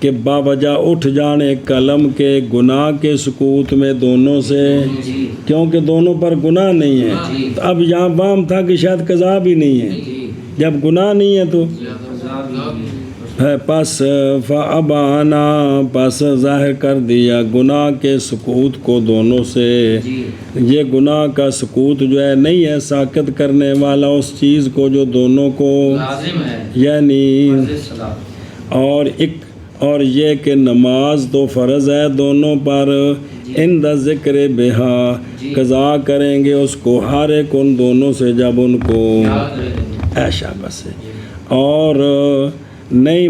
کہ باوجہ اٹھ جانے قلم کے گناہ کے سکوت میں دونوں سے، جی، کیونکہ دونوں پر گناہ نہیں ہے، تو اب یہاں وہم تھا کہ شاید قضا بھی نہیں ہے، جی، جب گناہ نہیں ہے تو ہے، پس فابانا، پس ظاہر کر دیا گناہ کے سکوت کو دونوں سے، جی، یہ گناہ کا سکوت جو ہے نہیں ہے ساکت کرنے والا اس چیز کو جو دونوں کو، لازم ہے، یعنی فرض صلاۃ، اور یہ کہ نماز تو فرض ہے دونوں پر، ان دا ذکر بہا، قضا کریں گے اس کو ہر ایک ان دونوں سے جب ان کو یاد رہے، ایشا بس ہے، اور نئی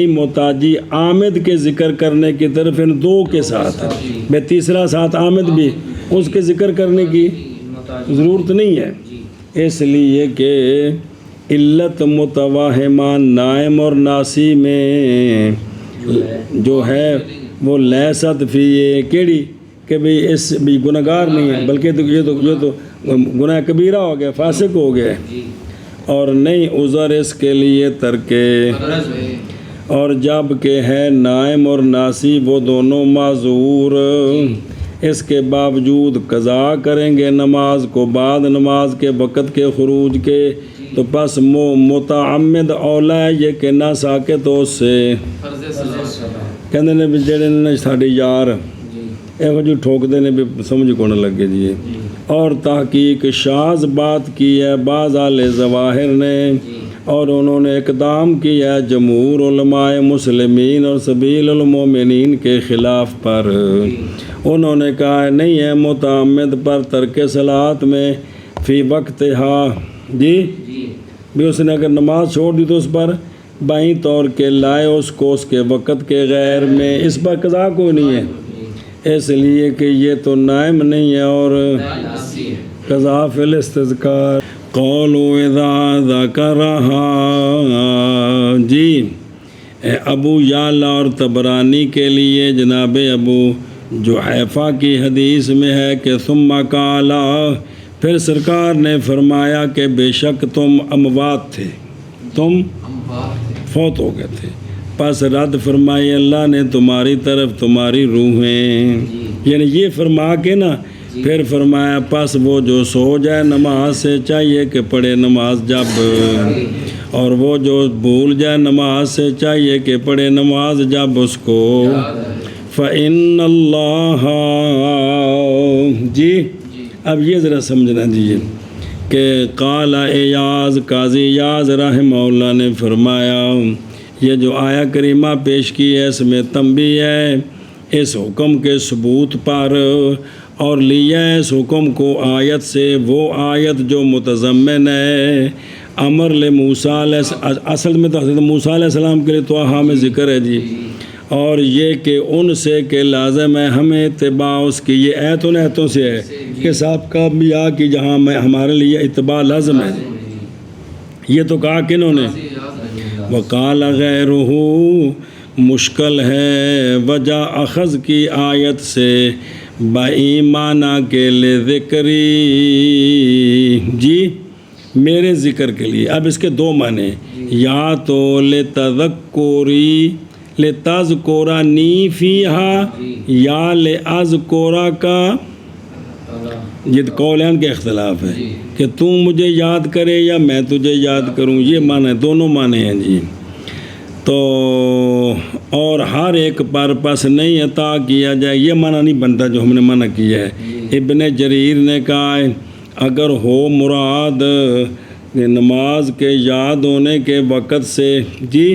محتاجی آمد کے ذکر کرنے کی طرف ان 2 کے ساتھ، میں تیسرا ساتھ آمد بھی اس کے ذکر کرنے کی ضرورت نہیں ہے، اس لیے کہ علت متواہمان نائم اور ناسی میں جو ہے وہ لیست فی کیڑی کہ بھئی اس بھی گناہگار نہیں ہے، بلکہ یہ تو گناہ کبیرہ ہو گیا، فاسق ہو گیا، اور نہیں عذر اس کے لیے ترکے، اور جب کہ ہے نائم اور ناسی وہ دونوں معذور، اس کے باوجود قضا کریں گے نماز کو بعد نماز کے وقت کے خروج کے، تو پس متعمد اولا ہے یہ کہ نہ ساکت ہو اس سے فرض صلاۃ کہندے نے بھی جڑے نے ساڈے یار ਇਹੋ ਜਿਹੀ ਠੋਕਦੇ ਨੇ ਵੀ ਸਮਝ ਕੋਣ ਲੱਗੇ ਜੀ اور تحقیق شاذ بات کی ہے بعض اہل ظواہر نے اور انہوں نے اقدام کیا ہے جمہور علماء مسلمین اور سبیل المومنین کے خلاف پر انہوں نے کہا ہے نہیں ہے متعمد پر ترک صلاۃ میں فی وقت جی بھی اس نے اگر نماز چھوڑ دی تو اس پر بائیں طور کے لائے اس کو اس کے وقت کے غیر میں اس پر قضا کوئی نہیں ہے اس لیے کہ یہ تو نائم نہیں ہے اور قضا فی الاستذکار قولوا اذا ذکرہا جی ابو یعلا اور طبرانی کے لیے جناب ابو جحیفہ کی حدیث میں ہے کہ ثم قالا پھر سرکار نے فرمایا کہ بے شک تم اموات تھے تم فوت ہو گئے تھے پس رد فرمائی اللہ نے تمہاری طرف تمہاری روحیں یعنی یہ فرما کے نا پھر فرمایا پس وہ جو سو جائے نماز سے چاہیے کہ پڑھے نماز جب اور وہ جو بھول جائے نماز سے چاہیے کہ پڑھے نماز جب اس کو فَإِنَّ اللَّهَ جی اب یہ ذرا سمجھنا دیجیے کہ قال ایاز قاضی ایاز رحمہ اللہ نے فرمایا یہ جو آیا کریمہ پیش کی ہے اس میں تنبیہ ہے اس حکم کے ثبوت پر اور لیا ہے اس حکم کو آیت سے وہ آیت جو متضمن ہے امر لموسیٰ علیہ اصل میں تو حضرت موسیٰ علیہ السلام کے لیے تو میں ذکر ہے جی اور یہ کہ ان سے کہ لازم ہے ہمیں اتباع اس کی یہ ایتوں ایتوں سے ہے کہ سابقہ انبیاء کی جہاں میں ہمارے لیے اتباع لازم ہے یہ تو کہا کنہوں نے وقال غیرہ مشکل ہے وجہ اخذ کی آیت سے بایمانہ کے لئے ذکری جی میرے ذکر کے لیے اب اس کے دو معنی یا تو لتذکری لتذکرنی فیہا یا لأذکرہ کا یہ قولین کے اختلاف ہے کہ تم مجھے یاد کرے یا میں تجھے یاد کروں یہ معنی دونوں معنی ہیں جی تو اور ہر ایک پر پس نہیں عطا کیا جائے یہ معنی نہیں بنتا جو ہم نے معنی کیا ہے ابن جریر نے کہا ہے اگر ہو مراد نماز کے یاد ہونے کے وقت سے جی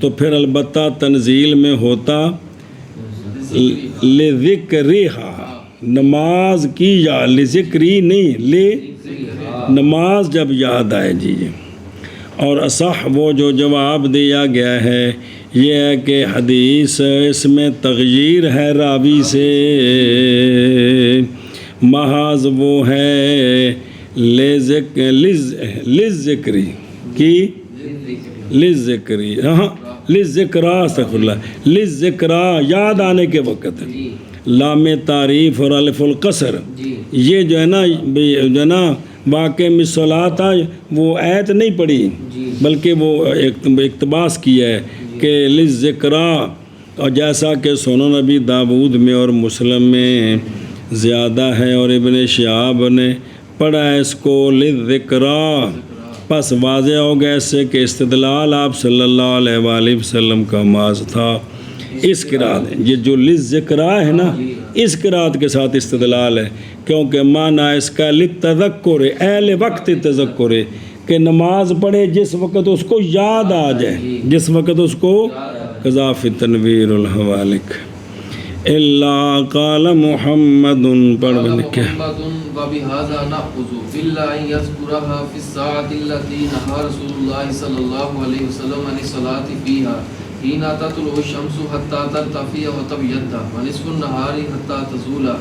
تو پھر البتہ تنزیل میں ہوتا لذکرہا نماز کی یا لذکری نہیں لے نماز جب یاد آئے جی اور اصح وہ جو جواب دیا گیا ہے یہ ہے کہ حدیث اس میں تغییر ہے راوی سے محض وہ ہے لذکری کی لذکری ہاں لذکرہ استغفر اللہ لذکرہ یاد آنے کے وقت لام تعریف اور الف القصر یہ جو ہے نا واقع مثلات وہ آیت نہیں پڑھی بلکہ وہ اقتباس کیا ہے کہ لذکرہ اور جیسا کہ سنن نبی داود میں اور مسلم میں زیادہ ہے اور ابن شہاب نے پڑھا ہے اس کو لذکرہ پس واضح ہو گیا اس سے کہ استدلال آپ صلی اللہ علیہ وآلہ وسلم کا ماض تھا اس قرات یہ جو لذکرہ ہے نا اس قرات کے ساتھ استدلال ہے کیونکہ معنی اس کا لتذکر اہل وقت تذکر کہ نماز پڑھے جس وقت اس کو یاد آ جائے جس وقت اس کو قضا فی تنویر الحوالک اللہ قال محمد پڑھ بنکہ وبهذا نأخذ إلا أن يذكرها في الساعة التي نهى رسول الله صلى الله عليه وسلم عن الصلاة فيها حين تطلع الشمس حتى ترتفع وتبيض ونصف النهار حتى تزول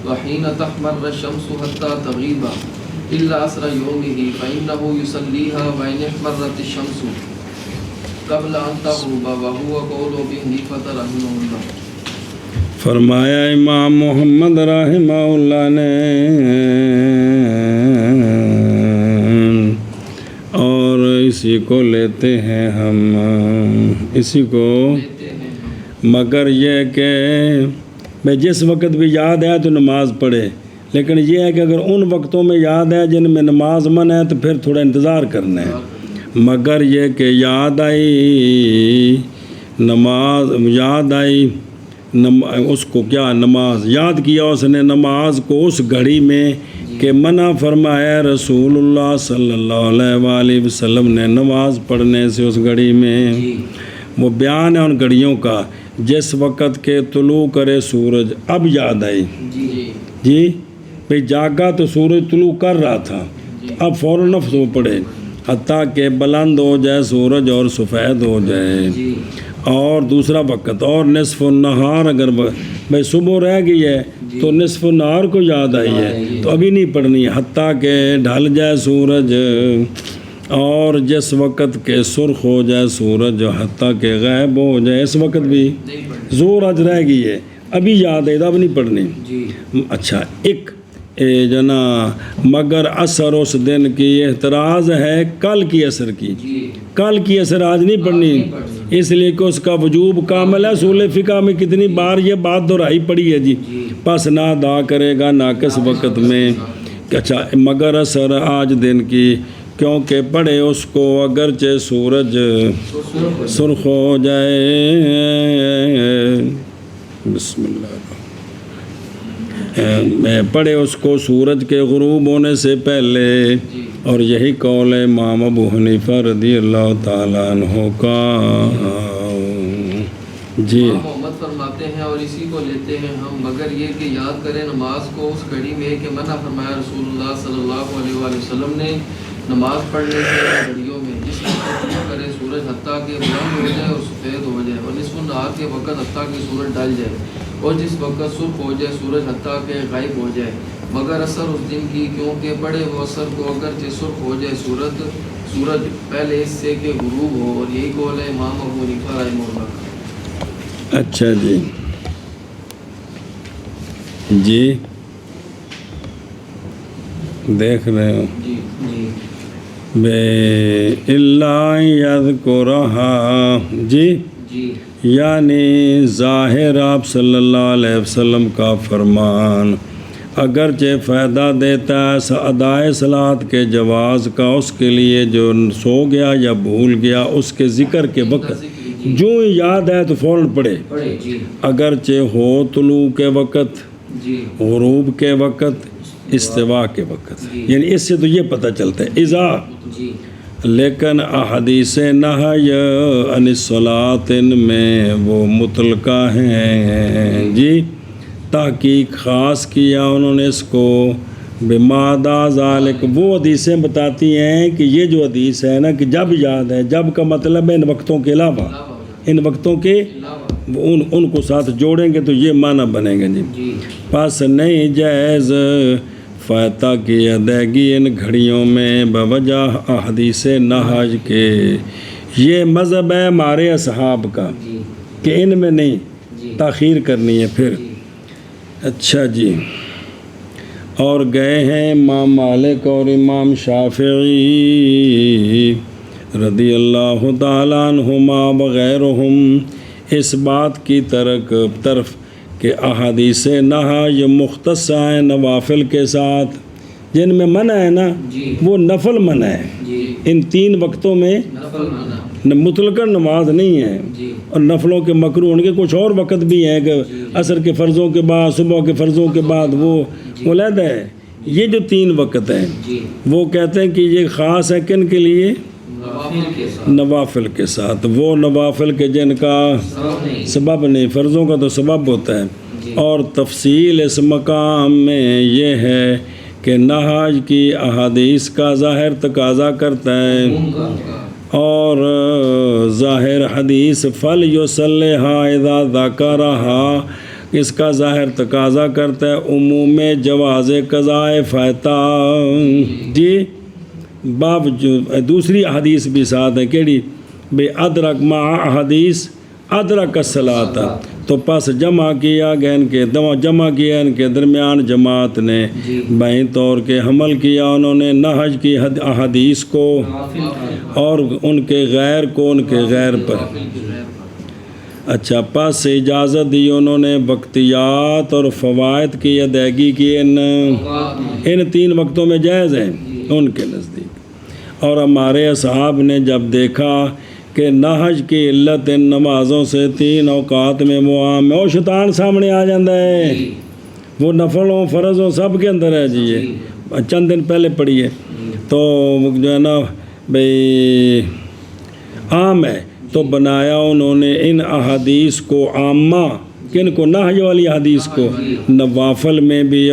وحين تحمر الشمس حتى تغيب إلا عصر يومه فإنه يصليها وإن احمرت الشمس قبل أن تغرب وهو قول أبي حنيفة رحمه الله فرمایا امام محمد رحمہ اللہ نے اور اسی کو لیتے ہیں ہم اسی کو مگر یہ کہ میں جس وقت بھی یاد ہے تو نماز پڑھے لیکن یہ ہے کہ اگر ان وقتوں میں یاد ہے جن میں نماز منع ہے تو پھر تھوڑا انتظار کرنا ہے، مگر یہ کہ یاد آئی نماز، یاد آئی اس کو کیا نماز یاد کیا اس نے نماز کو اس گھڑی میں کہ منع فرمایا رسول اللہ صلی اللہ علیہ وآلہ وسلم نے نماز پڑھنے سے اس گھڑی میں، وہ بیان ہے ان گھڑیوں کا جس وقت کے طلوع کرے سورج۔ اب یاد آئی جی بھئی جاگا تو سورج طلوع کر رہا تھا، اب فوراً نفس ہو پڑے حتیٰ کہ بلند ہو جائے سورج اور سفید ہو جائے۔ اور دوسرا وقت اور نصف النہار، اگر بھائی صبح رہ گئی ہے تو نصف النہار کو یاد آئی ہے تو ابھی نہیں پڑھنی، حتیٰ کہ ڈھل جائے سورج، اور جس وقت کے سرخ ہو جائے سورج حتیٰ کہ غائب ہو جائے، اس وقت بھی زور آج رہ گئی ہے ابھی یاد ہے اب نہیں پڑھنی۔ اچھا ایک جنا مگر اثر اس دن کی احتراز ہے کل کی اثر کی، کل کی اثر آج نہیں پڑھنی، اس لیے کہ اس کا وجوب کامل ہے۔ اصول فقہ میں کتنی بار یہ بات دہرائی پڑی ہے جی، پس نہ ادا کرے گا ناقص وقت میں۔ اچھا مگر اثر آج دن کی کیونکہ پڑھے اس کو اگرچہ سورج سرخ ہو جائے۔ بسم اللہ پڑھے اس کو سورج کے غروب ہونے سے پہلے، اور یہی قول ہے امام ابو حنیفہ رضی اللہ تعالیٰ عنہ کا۔ جی محمد فرماتے ہیں اور اسی کو لیتے ہیں ہم، مگر یہ کہ یاد کریں نماز کو اس گھڑی میں کہ منع فرمایا رسول اللہ صلی اللہ علیہ وآلہ وسلم نے نماز پڑھنے سے گھڑیوں میں، جس وقت طلوع کرے سورج حتیٰ کہ بلند ہو جائے اور سفید ہو جائے، اور نصف النہار کے وقت حتیٰ کہ سورج ڈل جائے، اور جس وقت سرخ ہو جائے سورج حتیٰ کہ غائب ہو جائے، مگر اثر اس دن کی کیونکہ پڑھے وہ اثر کو اگرچہ سرخ ہو جائے سورج پہلے اس سے کہ غروب ہو، اور یہی قول ہے امام ابو حنیفہ رحمہ اللہ کا۔ اچھا جی جی دیکھ رہے ہو بے اللہ یذکرہا جی، یعنی ظاہر آپ صلی اللہ علیہ وسلم کا فرمان اگرچہ فائدہ دیتا ہے ادائے صلاۃ کے جواز کا اس کے لیے جو سو گیا یا بھول گیا، اس کے ذکر کے وقت جو یاد ہے تو فوراً پڑھے، اگرچہ ہو طلوع کے وقت، غروب کے وقت، استوا کے وقت، یعنی اس سے تو یہ پتہ چلتا ہے اذا، لیکن احادیث نہی عن الصلاۃ میں وہ مطلقہ ہیں جی، تحقیق خاص کیا انہوں نے اس کو بمادہ ذالک، وہ حدیثیں بتاتی ہیں کہ یہ جو حدیث ہے نا کہ جب یاد ہے، جب کا مطلب ہے ان وقتوں کے علاوہ، ان وقتوں کے ان کو ساتھ جوڑیں گے تو یہ معنی بنے گا جی۔ پس نہیں جائز فاتح کی ادائیگی ان گھڑیوں میں بوجہ احادیث نہج کے، یہ مذہب ہے ہمارے اصحاب کا کہ ان میں نہیں تاخیر کرنی ہے پھر۔ اچھا جی، اور گئے ہیں امام مالک اور امام شافعی رضی اللہ تعالیٰ عنہما وغیرہم اس بات کی طرف کہ احادیث نہی یہ مختص ہیں نوافل کے ساتھ، جن میں منع ہے نا وہ نفل منع ہے، ان تین وقتوں میں مطلقاً نماز نہیں ہے، اور نفلوں کے مکروہ ان کے کچھ اور وقت بھی ہیں کہ عصر کے فرضوں کے بعد، صبح کے فرضوں کے بعد، وہ علیحدہ ہے۔ یہ جو تین وقت ہیں وہ کہتے ہیں کہ یہ خاص ہے کن کے لیے؟ نوافل کے ساتھ، وہ نوافل کے جن کا سبب نہیں، فرضوں کا تو سبب ہوتا ہے۔ اور تفصیل اس مقام میں یہ ہے کہ نہج کی احادیث کا ظاہر تقاضا کرتا ہے، اور ظاہر حدیث فَلْيُصَلِّهَا اِذَا ذَكَرَهَا اس کا ظاہر تقاضا کرتا ہے عموم جواز قضاء فاتح جی، باوجود دوسری حدیث بھی ساتھ ہے کیڑی بے ادرک مع حدیث ادرک الصلاۃ، تو پس جمع کیا ان کے درمیان جماعت نے بائیں طور کے حمل کیا انہوں نے نہج کی احادیث کو اور ان کے غیر کو ان کے غیر پر۔ اچھا، پس اجازت دی انہوں نے وقتیات اور فوائد کی ادائیگی کی ان 3 وقتوں میں جائز ہیں ان کے نزدیک۔ اور ہمارے اصحاب نے جب دیکھا کہ نہج کی علت ان نمازوں سے 3 اوقات میں وہ عام ہے، اور شیطان سامنے آ جاتا ہے، وہ نفل ہوں فرض ہوں سب کے اندر ہے جی، یہ چند دن پہلے پڑھیے تو جو ہے نا بھئی عام ہے، تو بنایا انہوں نے ان احادیث کو عامہ، کن کو؟ نہج والی حدیث کو نوافل میں بھی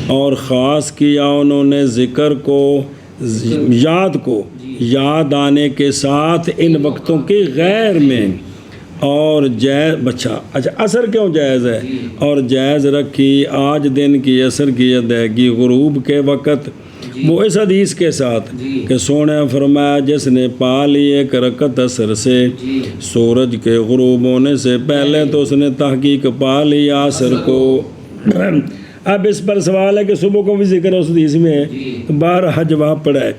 اور خاص کیا انہوں نے ذکر کو، یاد آنے کے ساتھ ان وقتوں کے غیر میں، اور جائز اچھا عصر کیوں جائز ہے؟ اور جائز رکھی آج دن کی عصر کی ادائیگی غروب کے وقت، وہ اس حدیث کے ساتھ کہ سونے فرمایا جس نے پا لی 1 رکعت عصر سے سورج کے غروب ہونے سے پہلے تو اس نے تحقیق پا لی عصر کو۔ اب اس پر سوال ہے کہ صبح کو بھی ذکر اس حدیث میں ہے، 12 جواب پڑا ہے،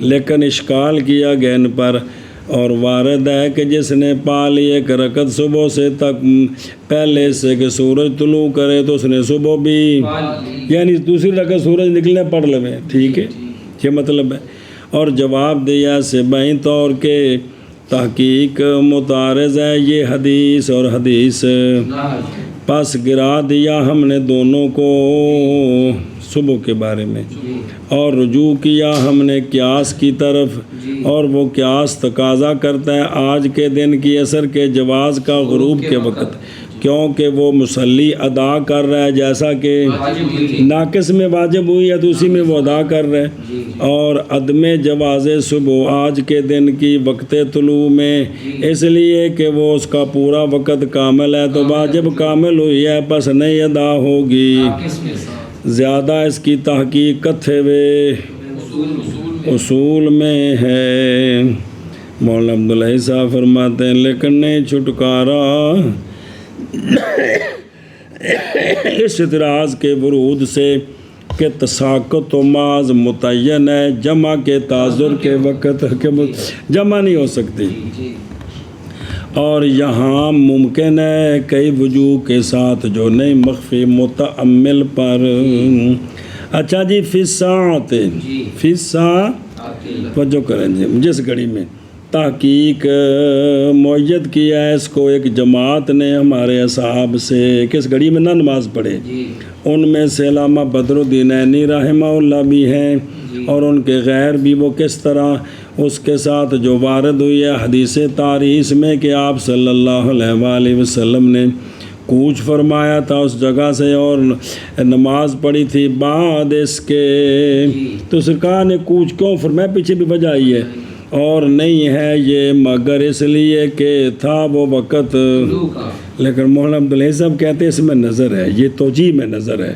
لیکن اشکال کیا گیا ان پر، اور وارد ہے کہ جس نے پا لی 1 رکعت صبح سے تک پہلے سے کہ سورج طلوع کرے تو اس نے صبح بھی، یعنی دوسری رکعت سورج نکلنے پڑھ لے، ٹھیک ہے، یہ مطلب ہے۔ اور جواب دیا سے بائیں طور کے تحقیق متعارض ہے یہ حدیث اور حدیث، پس گرا دیا ہم نے دونوں کو صبح کے بارے میں، اور رجوع کیا ہم نے قیاس کی طرف، اور وہ قیاس تقاضا کرتا ہے آج کے دن کی عصر کے جواز کا غروب کے وقت، کیونکہ وہ مصلی ادا کر رہا ہے جیسا کہ ناقص میں واجب ہوئی ہے تو اسی میں وہ ادا کر رہا ہے، اور عدم جواز صبح آج کے دن کی وقت طلوع میں اس لیے کہ وہ اس کا پورا وقت کامل ہے تو واجب کامل ہوئی ہے پس نہیں ادا ہوگی۔ زیادہ اس کی تحقیق کتھے وے اصول میں ہے۔ مولانا عبداللہ صاحب فرماتے ہیں لیکن نہیں چھٹکارا اس اعتراض کے ورود سے کہ تساقط و معاذ متعین ہے، جمع کے تعذر کے وقت جمع نہیں ہو سکتی، اور یہاں ممکن ہے کئی وجوہ کے ساتھ جو نہیں مخفی متعمل پر۔ اچھا جی، فساعت توجہ کریں جی، جس گھڑی میں تحقیق معید کیا ہے اس کو ایک جماعت نے ہمارے اصحاب سے، کس گھڑی میں نہ نماز پڑھے، ان میں سے علامہ بدر الدین عینی رحمہ اللہ بھی ہیں، اور ان کے غیر بھی، وہ کس طرح اس کے ساتھ جو وارد ہوئی ہے حدیث تاریخ میں کہ آپ صلی اللہ علیہ وآلہ وسلم نے کوچ فرمایا تھا اس جگہ سے اور نماز پڑھی تھی بعد اس کے، تو سرکار نے کوچ کیوں فرمایا؟ پیچھے بھی وجہ آئی ہے، اور نہیں ہے یہ مگر اس لیے کہ تھا وہ وقت، لیکن مولانا عبداللہ صاحب کہتے ہیں اس میں نظر ہے، یہ توجیہ میں نظر ہے۔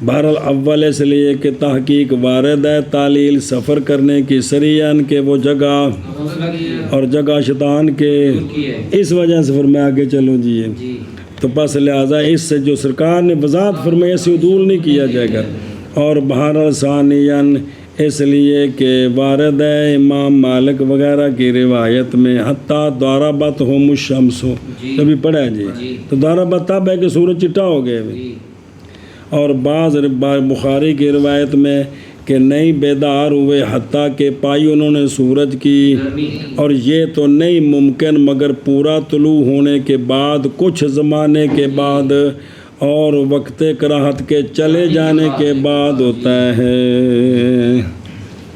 بہرحال اول اس لیے کہ تحقیق وارد ہے تعلیل سفر کرنے کی سریعن کہ وہ جگہ اور جگہ شیطان کے، اس وجہ سے فرمایا آگے چلو جی، تو پس لہٰذا اس سے جو سرکار نے وضاحت فرمائی اسے عدول نہیں کیا جائے گا، اور بہرحال ثانیاً اس لیے کہ وارد ہے امام مالک وغیرہ کی روایت میں حتیٰ ضربت ہم الشمس، کبھی پڑھا ہے جی، تو ضربت تب ہے کہ سورج چٹا ہو گئے، اور بعض بخاری کی روایت میں کہ نہیں بیدار ہوئے حتیٰ کہ پائی انہوں نے سورج کی، اور یہ تو نہیں ممکن مگر پورا طلوع ہونے کے بعد کچھ زمانے کے بعد اور وقت کراہت کے چلے جانے کے بعد ہوتا ہے۔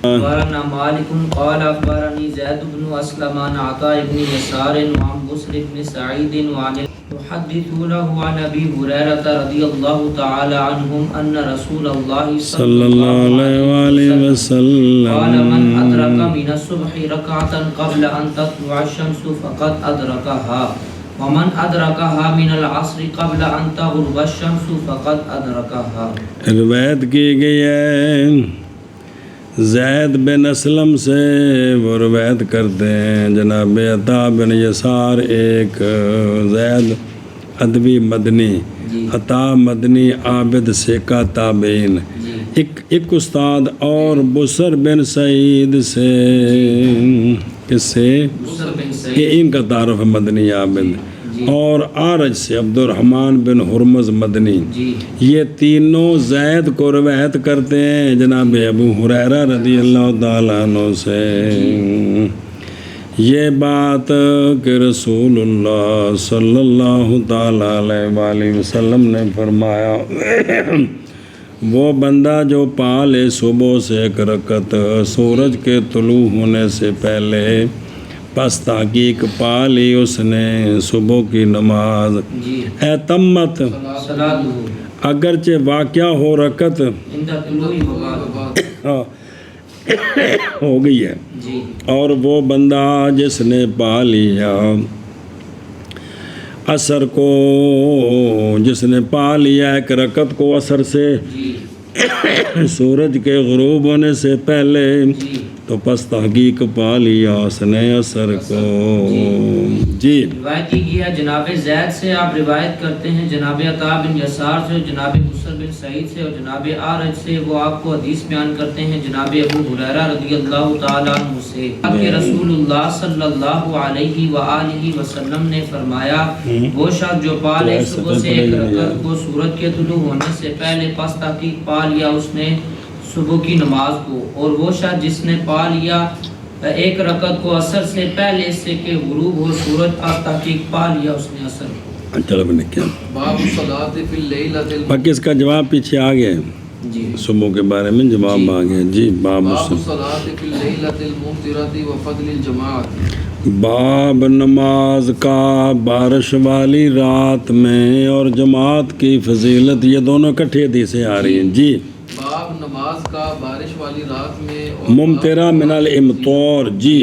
اخبرنا مالک قال اخبرني زید بن اسلم عن عطاء بن يسار وعن بسر بن سعيد وعن يحدثونه عن ابي هريره رضي الله تعالى عنهم ان رسول الله صلی اللہ علیہ وآلہ وسلم قال من ادرك من الصبح ركعه قبل ان تطلع الشمس فقد ادركها ومن ادرکها من العصر قبل ان تغرب الشمس فقد ادرکها۔ روایت کی گئی ہے زید بن اسلم سے، وہ روایت کرتے ہیں جناب عطا بن یسار، ایک زید ادبی مدنی، عطا مدنی عابد سیکا تابعین، ایک استاد، اور بسر بن سعید سے، کس سے؟ سعید کہ ان کا تعارف ہے مدنی عابد، اور آرج سے عبد الرحمن بن ہرمز مدنی، جی یہ تینوں زید کو روایت کرتے ہیں جناب ابو ہریرہ رضی اللہ تعالیٰ عنہ سے یہ بات کہ رسول اللہ صلی اللہ تعالیٰ علیہ وآلہ وسلم نے فرمایا وہ بندہ جو پا لے صبح سے ایک رکعت سورج کے طلوع ہونے سے پہلے، پس تحقیق پا لی اس نے صبح کی نماز، جی اے تمت صلاۃ اگرچہ واقعہ ہو رکعت عند طلوع وبعد ہو گئی ہے، جی اور وہ بندہ جس نے پا لیا عصر کو، جس نے پا لیا ایک رکعت کو عصر سے جی سورج کے غروب ہونے سے پہلے، جی تو پس تحقیق پا لیا اس نے عصر کو۔ جی روایت کی ہے جناب زید سے، آپ روایت کرتے ہیں جناب عطا بن یسار سے، جناب بصر بن سعید سے اور جناب آرج سے، وہ آپ کو حدیث بیان کرتے ہیں جناب ابو ہریرہ رضی اللہ تعالیٰ عنہ سے کہ رسول اللہ صلی اللہ علیہ وآلہ وسلم نے فرمایا وہ شخص جو پا لے صبح سے ایک رکعت کو سورج کے طلوع ہونے سے پہلے، پس تحقیق پا لیا اس نے صبح کی نماز کو، اور وہ شخص جس نے پا لیا ایک رکعت کو عصر سے پہلے اس سے کہ غروب ہو سورج، پس تحقیق پا لیا اس نے عصر کو۔ چلو میں نے کیا باب الصلاۃ فی اللیلۃ باقی اس کا جواب پیچھے آ گیا ہے، جی صبح کے بارے میں جواب آ گیا۔ جی باب الصلاۃ فی اللیلۃ الممطرۃ وفضل الجماعۃ، باب نماز کا بارش والی رات میں اور جماعت کی فضیلت، یہ دونوں اکٹھے حدیثیں آ رہی ہیں۔ جی باب نماز کا بارش والی رات میں اور ممطرہ من الامطار۔ جی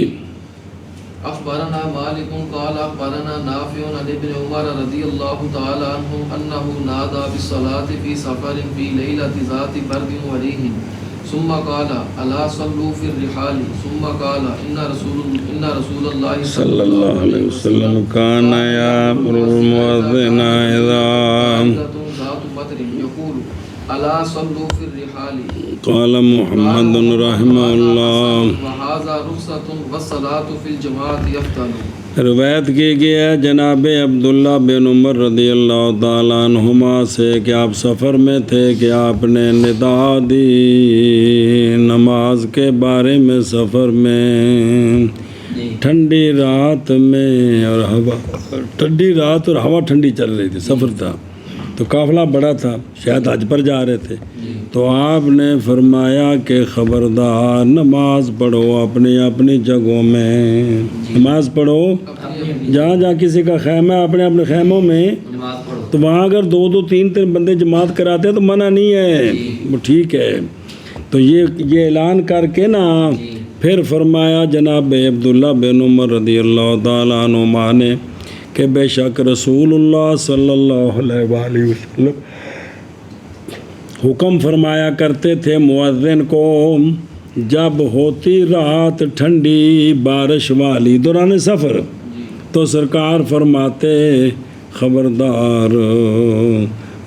اخبرنا مالک قال اخبرنا نافع عن ابن عمر رضی اللہ تعالی عنہ انه نادى بالصلاة في سفر في ليلة ذات برد وريح ثم قال الا صلوا في الرحال ثم قال ان رسول الله صلی اللہ علیہ وسلم کان یامر المؤذن اذا ذات مطر يقول الا صلوا في الرحال قال محمد رحمہ اللہ۔ وهذا رخصة والصلاة في الجماعة يفضل۔ روایت کی گیا ہے جناب عبداللہ بن عمر رضی اللہ تعالیٰ عنہما سے کہ آپ سفر میں تھے کہ آپ نے ندا دی نماز کے بارے میں سفر میں، ٹھنڈی رات میں اور ہوا ٹھنڈی رات اور ہوا ٹھنڈی چل رہی تھی، سفر تھا تو قافلہ بڑا تھا، شاید حج پر جا رہے تھے، تو آپ نے فرمایا کہ خبردار نماز پڑھو اپنی اپنی جگہوں میں، نماز پڑھو جہاں جہاں کسی کا خیمہ ہے اپنے اپنے خیموں میں، نماز پڑھو، تو وہاں اگر دو دو تین تین بندے جماعت کراتے ہیں تو منع نہیں ہے، وہ ٹھیک ہے۔ تو یہ اعلان کر کے نا پھر فرمایا جناب عبداللہ بن عمر رضی اللہ تعالیٰ عنہما نے کہ بے شک رسول اللہ صلی اللہ علیہ وآلہ وسلم حکم فرمایا کرتے تھے مؤذن کو جب ہوتی رات ٹھنڈی بارش والی دوران سفر، تو سرکار فرماتے خبردار،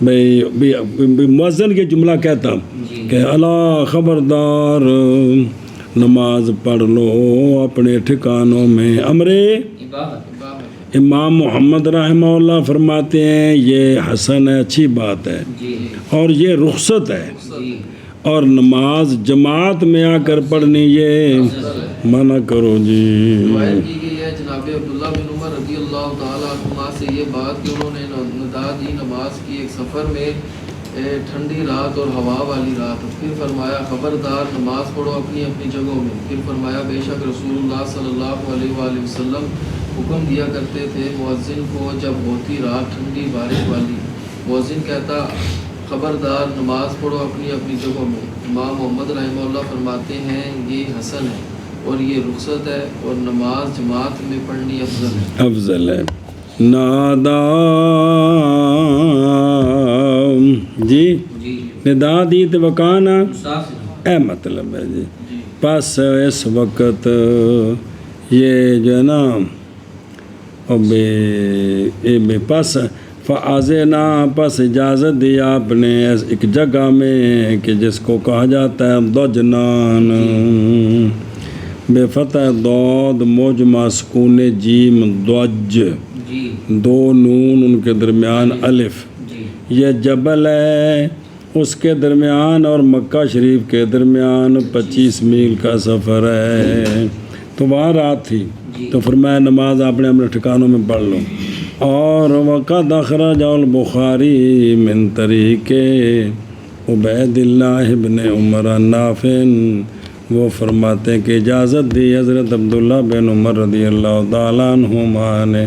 مؤذن یہ جملہ کہتا کہ الا خبردار نماز پڑھ لو اپنے ٹھکانوں میں۔ امام محمد رحمہ اللہ فرماتے ہیں یہ حسن ہے، اچھی بات ہے، اور یہ رخصت ہے، اور نماز جماعت میں آ کر پڑھنی یہ منع کرو۔ جی روایت کی گئی ہے جناب عبداللہ بن عمر رضی اللہ تعالیٰ عنہما سے یہ بات کہ انہوں نے ندا دی نماز کی ایک سفر میں، ٹھنڈی رات اور ہوا والی رات، پھر فرمایا خبردار نماز پڑھو اپنی اپنی جگہوں میں، پھر فرمایا بے شک رسول اللہ صلی اللہ علیہ وآلہ وسلم حکم دیا کرتے تھے مؤذن کو جب ہوتی رات ٹھنڈی بارش والی، مؤذن کہتا خبردار نماز پڑھو اپنی اپنی جگہوں میں۔ امام محمد رحمہ اللہ فرماتے ہیں یہ حسن ہے اور یہ رخصت ہے، اور نماز جماعت میں پڑھنی افضل ہے، افضل ہے۔ نادا جی ندا دی تو وکانا اے مطلب ہے جی، پس اس وقت یہ جو ہے نا بے پس فازنا پس اجازت دی آپ نے ایک جگہ میں کہ جس کو کہا جاتا ہے دجنان، بے فتح ضاد مجمع سکون جیم ضج جی 2 نون ان کے درمیان الف. جی یہ جبل ہے، اس کے درمیان اور مکہ شریف کے درمیان 25 میل کا سفر ہے. تو وہاں رات تھی تو فرمایا نماز آپ نے اپنے ٹھکانوں میں پڑھ لو. اور وقد اخرج البخاری من طریق عبید اللہ بن عمر نافع، وہ فرماتے ہیں کہ اجازت دی حضرت عبداللہ بن عمر رضی اللہ تعالیٰ عنہما نے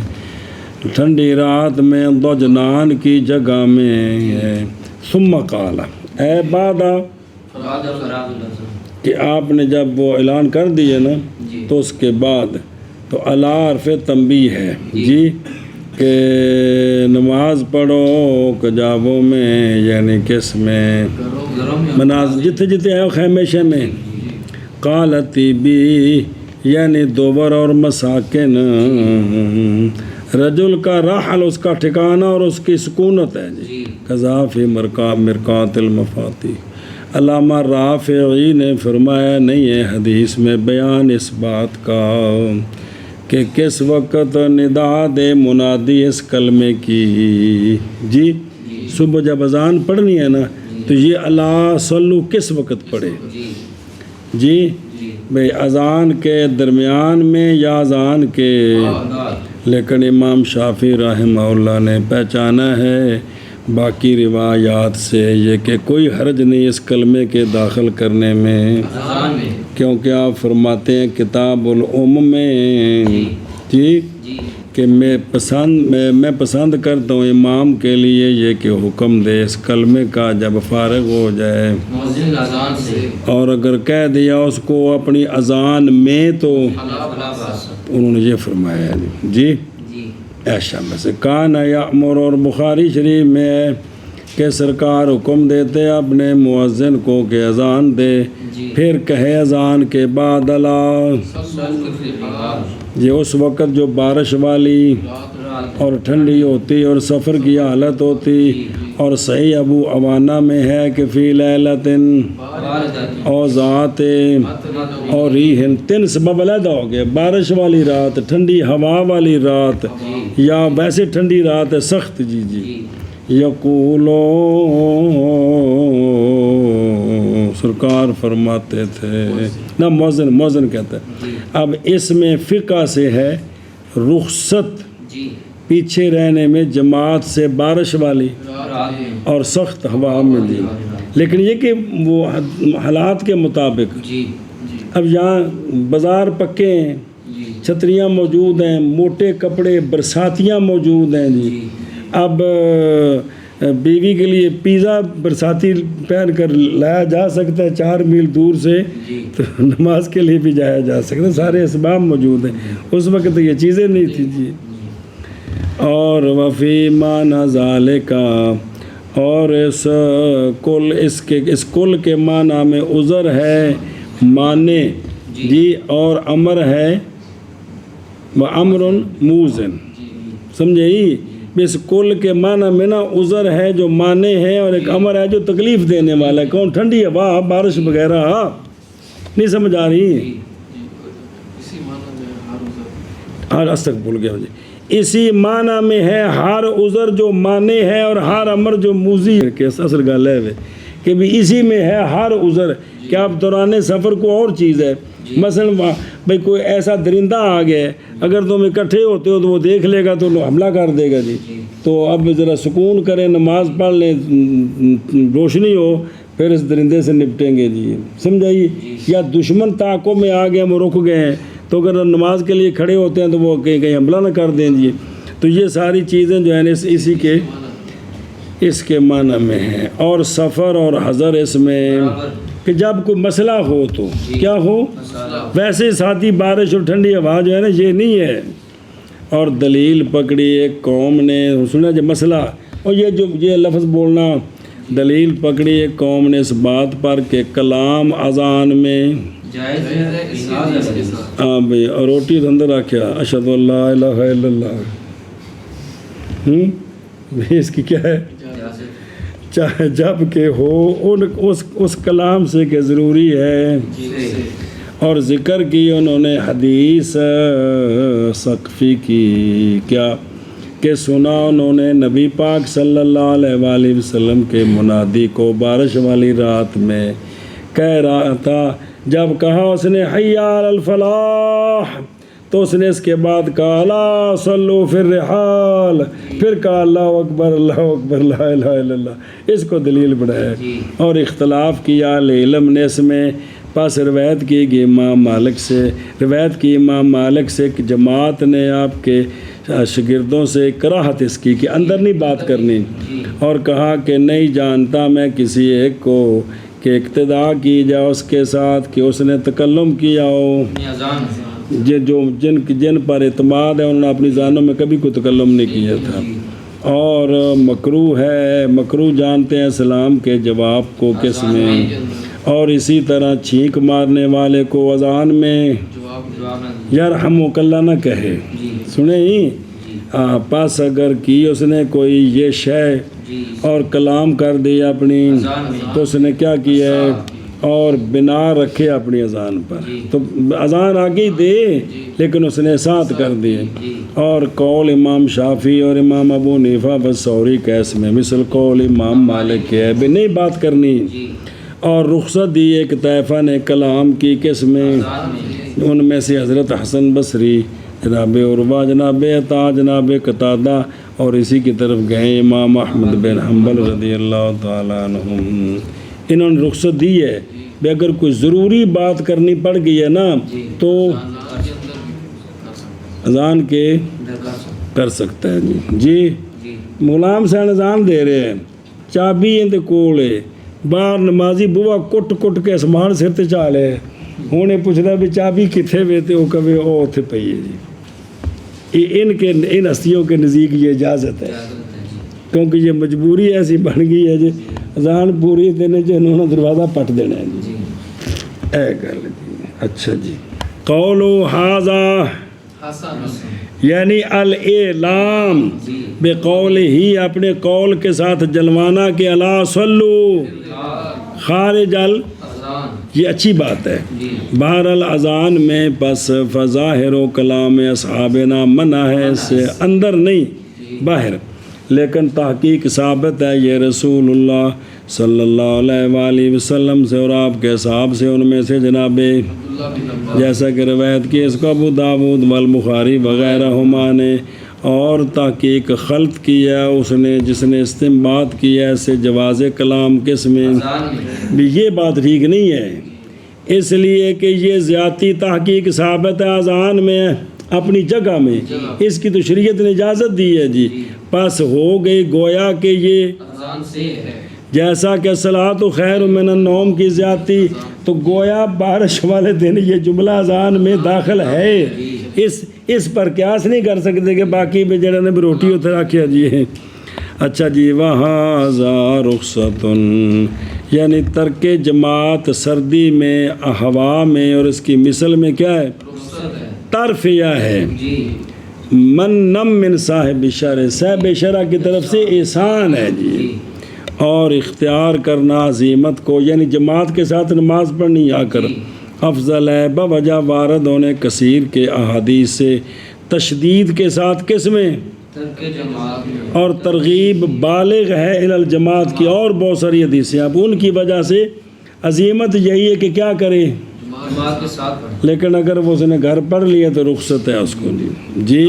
ٹھنڈی رات میں ضجنان کی جگہ میں. ثم قال اے بعد فراغ العصر کہ آپ نے جب وہ اعلان کر دیے نا جی تو اس کے بعد تو عرف تنبیہ ہے جی کہ نماز پڑھو کجاووں میں، یعنی کس میں گھروں میں مناظر جتنے جتنے ہیں خیمے شیمے. قالتی بھی یعنی دوبر اور مساکن، رجل کا رحل اس کا ٹھکانہ اور اس کی سکونت ہے جی. قذافی مرکات المفاتی. علامہ رافعی نے فرمایا نہیں ہے حدیث میں بیان اس بات کا کہ کس وقت ندا دے منادی اس کلمے کی جی. صبح جب اذان پڑھنی ہے نا تو یہ اللہ صلو کس وقت پڑھے جی؟ بھئی اذان کے درمیان میں یا اذان کے. لیکن امام شافعی رحمہ اللہ نے پہچانا ہے باقی روایات سے یہ کہ کوئی حرج نہیں اس کلمے کے داخل کرنے میں، کیونکہ آپ فرماتے ہیں کتاب میں جی کہ میں پسند کرتا ہوں امام کے لیے یہ کہ حکم دے اس کلمے کا جب فارغ ہو جائے، اور اگر کہہ دیا اس کو اپنی اذان میں تو انہوں نے یہ فرمایا جی ایشا میں سے کان یامر. اور بخاری شریف میں ہے کہ سرکار حکم دیتے اپنے مؤذن کو کہ اذان دے، پھر کہے اذان کے بعد اللہ. یہ اس وقت جو بارش والی اور ٹھنڈی ہوتی اور سفر کی حالت ہوتی، اور صحیح ابو عوانہ میں ہے کہ فی لیلۃ اور ذات اور ریح، 3 سبب علیحدہ ہو گئے، بارش والی رات، ٹھنڈی ہوا والی رات، یا ویسے ٹھنڈی رات ہے سخت جی. یقولو سرکار فرماتے تھے نہ موزن کہتا ہے. اب اس میں فقہ سے ہے رخصت پیچھے رہنے میں جماعت سے بارش والی اور سخت ہوا میں دی، لیکن یہ کہ وہ حالات کے مطابق. اب یہاں بازار پکے ہیں، چھتریاں موجود ہیں، موٹے کپڑے برساتیاں موجود ہیں جی. اب بیوی کے لیے پیزا برساتی پہن کر لایا جا سکتا ہے 4 میل دور سے، تو نماز کے لیے بھی جایا جا سکتا ہے، سارے اسباب موجود ہیں. اس وقت یہ چیزیں نہیں تھی جی. اور وفی معنی ذالک، اور اس کل کے معنی میں عذر ہے معنی جی، اور امر ہے وامر موزن. سمجھے ہی اس کل کے معنی میں نا عذر ہے جو معنی ہے، اور ایک امر ہے جو تکلیف دینے والا ہے. کون؟ ٹھنڈی ہوا بارش وغیرہ. نہیں سمجھ آ رہی؟ ہر اصل بھول گیا مجھے. اسی معنی میں ہے ہر عذر جو معنی ہے اور ہر امر جو موزی ہے. کہ اصل گل ہے کہ بھی اسی میں ہے ہر عذر کہ آپ دوران سفر کو اور چیز ہے. مثلا بھئی کوئی ایسا درندہ آ گیا، اگر تم اکٹھے ہوتے ہو تو وہ دیکھ لے گا تو حملہ کر دے گا جی. تو اب ذرا سکون کریں، نماز پڑھ لیں، روشنی ہو، پھر اس درندے سے نپٹیں گے جی. سمجھائیے؟ یا دشمن تعاقب میں آ گئے، وہ رک گئے ہیں، تو اگر نماز کے لیے کھڑے ہوتے ہیں تو وہ کہیں حملہ نہ کر دیں جی. تو یہ ساری چیزیں جو ہیں اسی کے اس کے معنی میں ہیں. اور سفر اور حضر اس میں کہ جب کوئی مسئلہ ہو تو کیا ہو، ویسے ساتھی بارش اور ٹھنڈی ہوا جو ہے نا یہ نہیں ہے. اور دلیل پکڑی ایک قوم نے، سنا جو مسئلہ، اور یہ لفظ بولنا، دلیل پکڑی ایک قوم نے اس بات پر کہ کلام اذان میں ہاں بھائی، اور روٹی تو اندر رکھا اشہد ان لا الہ الا اللہ، اس کی کیا ہے، چاہے جب کہ ہو اس کلام سے کہ ضروری ہے. اور ذکر کی انہوں نے حدیث ثقفی کی، کیا کہ سنا انہوں نے نبی پاک صلی اللہ علیہ وآلہ وسلم کے منادی کو بارش والی رات میں کہہ رہا تھا، جب کہا اس نے حی علی الفلاح تو اس نے اس کے بعد کہا الا صلوا فی الرحال، پھر کہا اللہ اکبر لا الہ الا اللہ، اس کو دلیل بنایا اور اختلاف کیا اہل علم نے اس میں۔ پس روایت کی گئی امام مالک سے کہ جماعت نے آپ کے شاگردوں سے کراہت اس کی کہ اندر نہیں بات کرنی، اور کہا کہ نہیں جانتا میں کسی ایک کو کہ اقتداء کی جائے اس کے ساتھ کہ اس نے تکلم کیا ہو، جن پر اعتماد ہے انہوں نے اپنی زانوں میں کبھی کوئی تکلم نہیں کیا تھا، اور مکروہ ہے، مکروہ جانتے ہیں اسلام کے جواب کو کس میں، اور اسی طرح چھینک مارنے والے کو اذان میں یرحمک اللہ نہ کہے، سنیں ہی پس اگر کی اس نے کوئی یہ شے اور کلام کر دیا اپنی تو اس نے کیا کیا ہے، اور بنا رکھے اپنی اذان پر، تو اذان آگے دے لیکن اس نے ساتھ کر دیے، اور قول امام شافعی اور امام ابو حنیفہ والثوری کا اس میں مثل قول امام مالک کے ہے بھی نہیں بات کرنی، اور رخصت دی ایک طائفہ نے کلام کی کس میں، ان میں سے حضرت حسن بصری، جناب عروہ، جناب عطا، جناب قتادہ، اور اسی کی طرف گئے امام احمد بن حنبل رضی اللہ تعالیٰ عنہم، انہوں نے رخصت دی ہے کہ اگر کوئی ضروری بات کرنی پڑ گئی ہے نا تو اذان کے کر سکتا ہے۔ جی غلام صاحب اذان دے رہے ہیں، چابی اندے کول ہے، باہر نمازی بوا کٹ کٹ کے اسمان سر تے چا لے، ہوں یہ پوچھتا بھی چابی کتنے وے تے وہ کہے وہ اتنے پئی ہے جی۔ ان ہستیوں کے نزدیک یہ اجازت ہے کیونکہ یہ مجبوری ایسی بن گئی ہے جی، اذان پوری دینے جو انہوں نے دروازہ پٹ دینا ہے جی، اے گل جی۔ اچھا جی، قول ھذا یعنی الاعلام بقول ہی، اپنے قول کے ساتھ جلوانا کہ الا صلو خارج یہ اچھی بات ہے۔ بہرحال اذان میں پس فظاہر و کلام اصحابنا منع ہے، اس سے اندر نہیں باہر، لیکن تحقیق ثابت ہے یہ رسول اللہ صلی اللہ علیہ وآلہ وسلم سے اور آپ کے اصحاب سے، ان میں سے جناب جیسا کہ روایت کی اس کو ابو داود والبخاری وغیرہ ہما نے، اور تحقیق خلط کیا اس نے جس نے استنباط کیا ہے سے جواز کلام کس میں بھی، یہ بات ٹھیک نہیں ہے، اس لیے کہ یہ زیادتی تحقیق ثابت ہے اذان میں اپنی جگہ میں، اس کی تو شریعت نے اجازت دی ہے جی، پس ہو گئی گویا کہ یہ جیسا کہ الصلاۃ خیر من النوم کی زیادتی، تو گویا بارش والے دن یہ جملہ اذان میں داخل ہے، اس پر قیاس نہیں کر سکتے کہ باقی بھی جڑا نے بھی روٹی اتر رکھیا جی ہے۔ اچھا جی، وَهَذَا رُخْصَةٌ یعنی ترک جماعت سردی میں ہوا میں، اور اس کی مثل میں کیا ہے، ترفیہ ہے، من صاحب شرع، صاحب شرع کی طرف سے احسان ہے جی، اور اختیار کرنا عزیمت کو، یعنی جماعت کے ساتھ نماز پڑھنی آ کر افضل ہے، بوجہ وارد ہونے کثیر کے احادیث سے، تشدید کے ساتھ کس میں، اور ترغیب بالغ ہے الی الجماعت کی، اور بہت ساری حدیثیں، اب ان کی وجہ سے عزیمت یہی ہے کہ کیا کرے، لیکن اگر وہ اس نے گھر پڑھ لیا تو رخصت ہے اس کو جی۔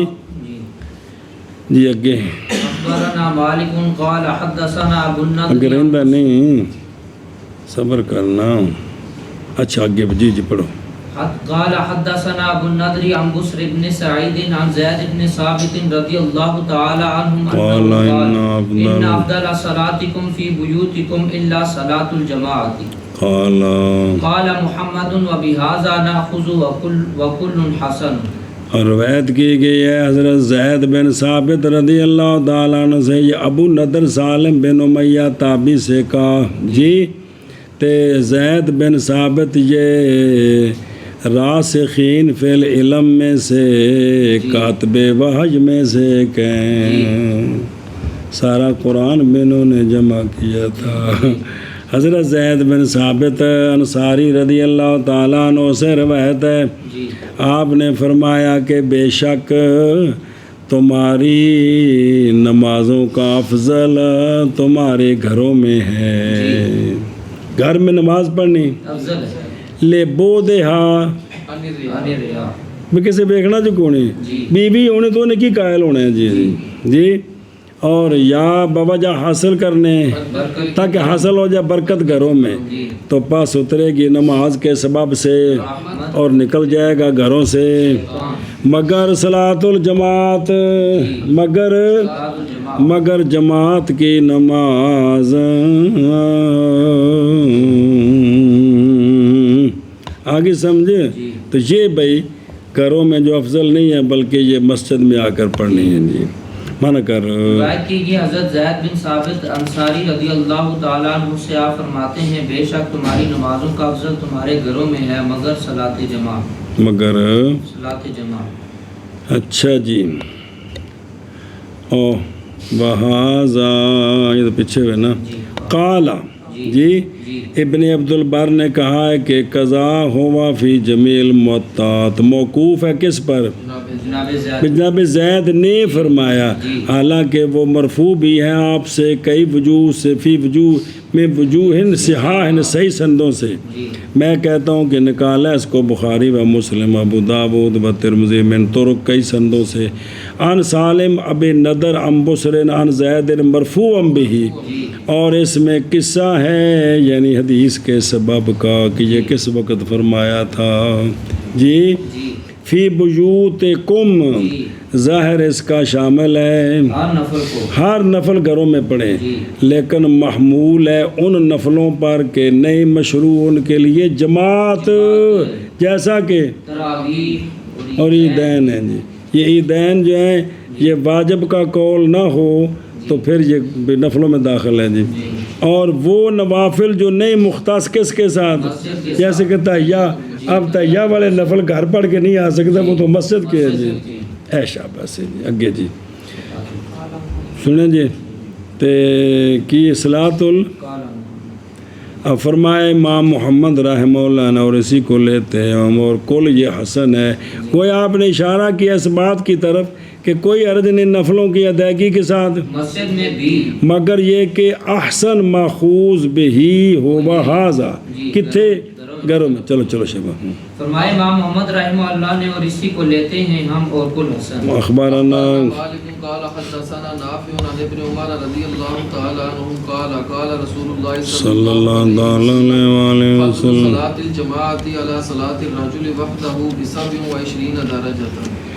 جی اگے اگر اندہ نہیں صبر کرنا، اچھا آگے جی پڑھو۔ قال حدثنا ابو النضر عن بسر بن سعيد عن زيد بن ثابت رضي الله تعالى عنهم قال ان افضل صلاتكم في بيوتكم الا صلاة الجماعة قال محمد وبهذا ناخذ وكل حسن۔ اور روایت کی گئی ہے حضرت زید بن ثابت رضی اللہ تعالیٰ عنہ سے، یہ ابو نضر سالم بن امیہ تابعی سے کہا جی، تے زید بن ثابت یہ راسخین فی العلم میں سے، کاتب وحی میں سے کہیں، سارا قرآن بھی انہوں نے جمع کیا تھا، حضرت زید بن ثابت انصاری رضی اللہ تعالیٰ عنہ سے روایت ہے، جی آپ نے فرمایا کہ بے شک تمہاری نمازوں کا افضل تمہارے گھروں میں ہے، گھر میں نماز پڑھنی افضل ہے لے بو دے ہاں آنے ریا بھی کسی دیکھنا جو کونے جی بی بی ہونے تو انہیں کی قائل ہونے ہیں جی جی اور یا بوجہ حاصل کرنے برکت تاکہ حاصل ہو جائے برکت گھروں میں جی تو پاس اترے گی نماز کے سبب سے رحمت اور نکل جائے گا گھروں سے مگر صلاۃ الجماعت مگر جماعت کی نماز آگے سمجھے جی تو یہ بھائی گھروں میں جو افضل نہیں ہے بلکہ یہ مسجد میں آ کر پڑھنی ہے جی منع کر روایت کی گئی حضرت زید بن ثابت انصاری رضی اللہ تعالیٰ عنہ سے آپ فرماتے ہیں بے شک تمہاری نمازوں کا افضل تمہارے گھروں میں ہے مگر صلاۃ جماعت مگر صلاۃ جماعت اچھا جی او بہذا یہ تو پیچھے ہوئے نا جی قالا جی جی جی ابن عبد البر نے کہا ہے کہ قضا ہوا فی جمیل معطات موقوف ہے کس پر جناب زید جناب زید نے فرمایا جی حالانکہ وہ مرفوع بھی ہیں آپ سے کئی وجوہ سے فی وجوہ میں وجوہ صحاح صحیح سندوں سے جی میں کہتا ہوں کہ نکالا اس کو بخاری و مسلم ابو داود و ترمذی من طرق کئی سندوں سے عن سالم ابی نضر عن بصر عن زید مرفوعا بہ جی اور اس میں قصہ ہے یعنی حدیث کے سبب کا کہ یہ کس وقت فرمایا تھا جی جی فی بیوتکم جی ظاہر اس کا شامل ہے ہر نفل کو ہر نفل گھروں میں پڑھیں جی لیکن محمول ہے ان نفلوں پر کہ نئی مشروع ان کے لیے جماعت جیسا کہ تراویح اور عیدین ہیں جی یہ عیدین جو ہیں یہ واجب کا قول نہ ہو تو پھر یہ نفلوں میں داخل ہے جی اور وہ نوافل جو نئی مختص کس کے ساتھ مسجد کے جیسے کہ تہیہ اب تہیہ والے نفل گھر پڑھ کے نہیں آ سکتے وہ تو مسجد کے ہے جی اے شاباش جی اگے جی سنیں جی تے کی صلاۃ اب فرمائے امام محمد رحمہ اللہ نے اور اسی کو لیتے ہیں اور کل یہ حسن ہے کوئی آپ نے اشارہ کیا اس بات کی طرف کہ کوئی عرض نہیں نفلوں کی ادائیگی کے ساتھ مسجد میں بھی مگر یہ کہ احسن ماخوذ بہی ہو بہذا کتنے گھروں میں چلو چلو شبہ فرمائے امام محمد رحمہ اللہ نے اور اسی کو لیتے ہیں ہم اور کل حسن اخبارنا مالک قال حدثنا نافع عن ابن عمر رضی اللہ تعالی عنہ قال قال رسول اللہ صلی اللہ علیہ وآلہ فضل وسلم صلاۃ الجماعت علی صلاۃ الرجل وحدہ ب27 درجۃ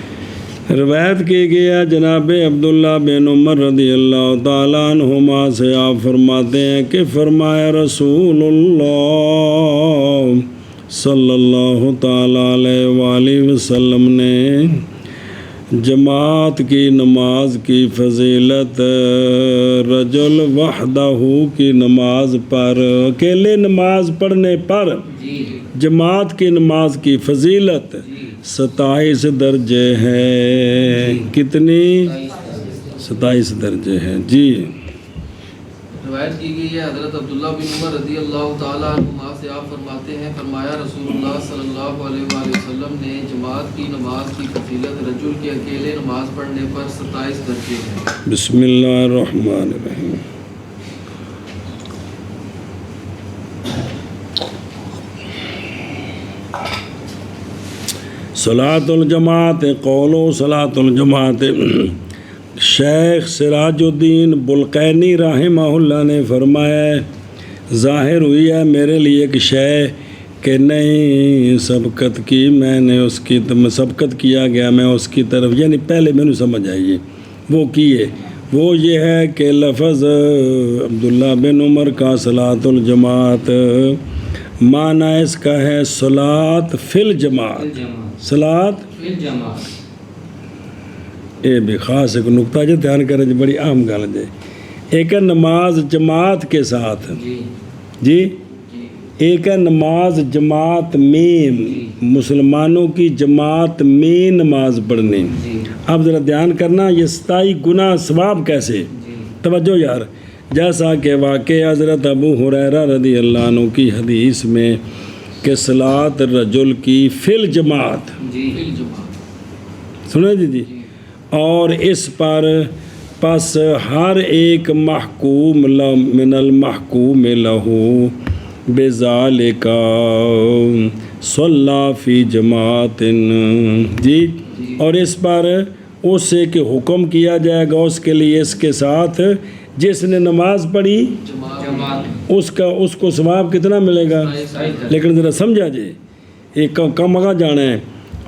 روایت کی گیا جناب عبداللہ بن عمر رضی اللہ تعالیٰ عنہما سے آپ فرماتے ہیں کہ فرمایا رسول اللہ صلی اللہ تعالیٰ علیہ وآلہ وسلم نے جماعت کی نماز کی فضیلت رجل وحدہ کی نماز پر اکیلے نماز پڑھنے پر جی جماعت کی نماز کی فضیلت 27 درجے ہیں کتنی 27 درجے ہیں جی روایت کی گئی ہے حضرت عبداللہ بن عمر رضی اللہ تعالیٰ عنہما سے آپ فرماتے ہیں فرمایا رسول اللہ صلی اللہ علیہ وآلہ وسلم نے جماعت کی نماز کی فضیلت رجل کے اکیلے نماز پڑھنے پر 27 درجے ہیں بسم اللہ الرحمن الرحیم صلاۃ الجماعت قولو صلاۃ الجماعت شیخ سراج الدین بلقینی رحمہ اللہ نے فرمایا ہے ظاہر ہوئی ہے میرے لیے ایک شے کہ نہیں سبقت کی میں نے اس کی سبقت کیا گیا میں اس کی طرف یعنی پہلے میں نے سمجھ آئیے وہ کیے وہ یہ ہے کہ لفظ عبداللہ بن عمر کا صلاۃ الجماعت معنی اس کا ہے صلاۃ فی الجماعت صلاۃ فی الجماعت یہ بھی خاص ایک نقطہ جو دھیان کریں جو بڑی عام گل ہے ایک ہے نماز جماعت کے ساتھ جی جی ایک ہے نماز جماعت میں مسلمانوں کی جماعت میں نماز پڑھنی جی اب ذرا دھیان کرنا یہ 27 گنا ثواب کیسے جی توجہ یار جیسا کہ واقع حضرت ابو ہریرہ رضی اللہ عنہ کی حدیث میں کہ صلاۃ الرجل کی فی الجماعت جی سنیں جی اور اس پر پس ہر ایک محکوم من المحکوم لہو بذالک صلی فی جماعت جی اور اس پر اس سے کہ حکم کیا جائے گا اس کے لیے اس کے ساتھ جس نے نماز پڑھی جماعت اس کو ثواب کتنا ملے گا، لیکن ذرا سمجھا جی ایک کم آگاہ جانا ہے۔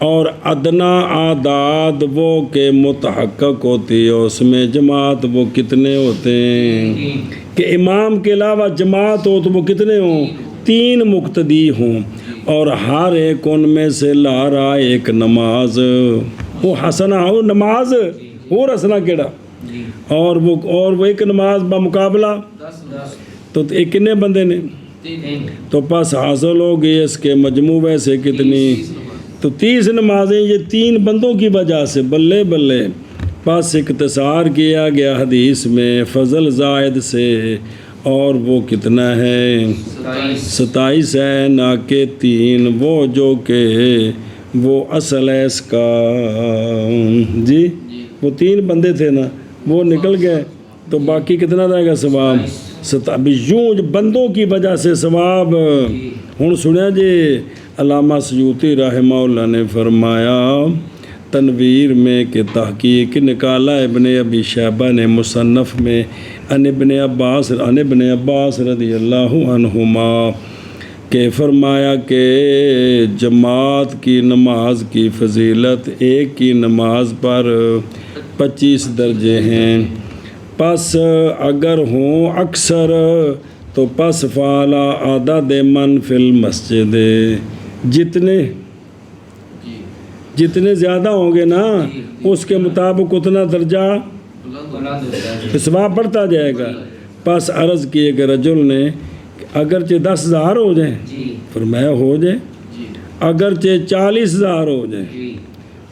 اور ادنا اعداد وہ کہ متحقق ہوتی ہے اس میں جماعت وہ کتنے ہوتے ہیں کہ امام کے علاوہ جماعت ہو تو وہ کتنے ہوں، 3 مقتدی ہوں، اور ہر ایک ان میں سے لا رہا ایک نماز وہ حسنہ ہو نماز اور حسنہ کیڑا اور وہ ایک نماز بمقابلہ تو ایک کتنے بندے نے تو پس حاصل ہو گئی اس کے مجموع ویسے کتنی تو 30 نمازیں یہ 3 بندوں کی وجہ سے بلے بلے پس اختصار کیا گیا حدیث میں فضل زائد سے اور وہ کتنا ہے 27 ہے نہ کہ 3 وہ جو کہ وہ اصل ہے اس کا جی وہ 3 بندے تھے نا وہ نکل گئے تو باقی کتنا رہے گا ثواب یوں بندوں کی وجہ سے ثواب ہوں سنیا جی علامہ سیوطی رحمہ اللہ نے فرمایا تنویر میں کہ تحقیق نکالا ابن ابی شیبہ نے مصنف میں ان ابن عباس رضی اللہ عنہما کہ فرمایا کہ جماعت کی نماز کی فضیلت ایک کی نماز پر 25 درجے ہیں، پس اگر ہوں اکثر تو پس فعلا عدد من فی المسجد جتنے زیادہ ہوں گے نا اس کے مطابق اتنا درجہ ثواب بڑھتا جائے گا۔ پس عرض کیے کہ رجل نے اگرچہ 10,000 ہو جائیں فرمایا ہو جائے، اگرچہ 40,000 ہو جائیں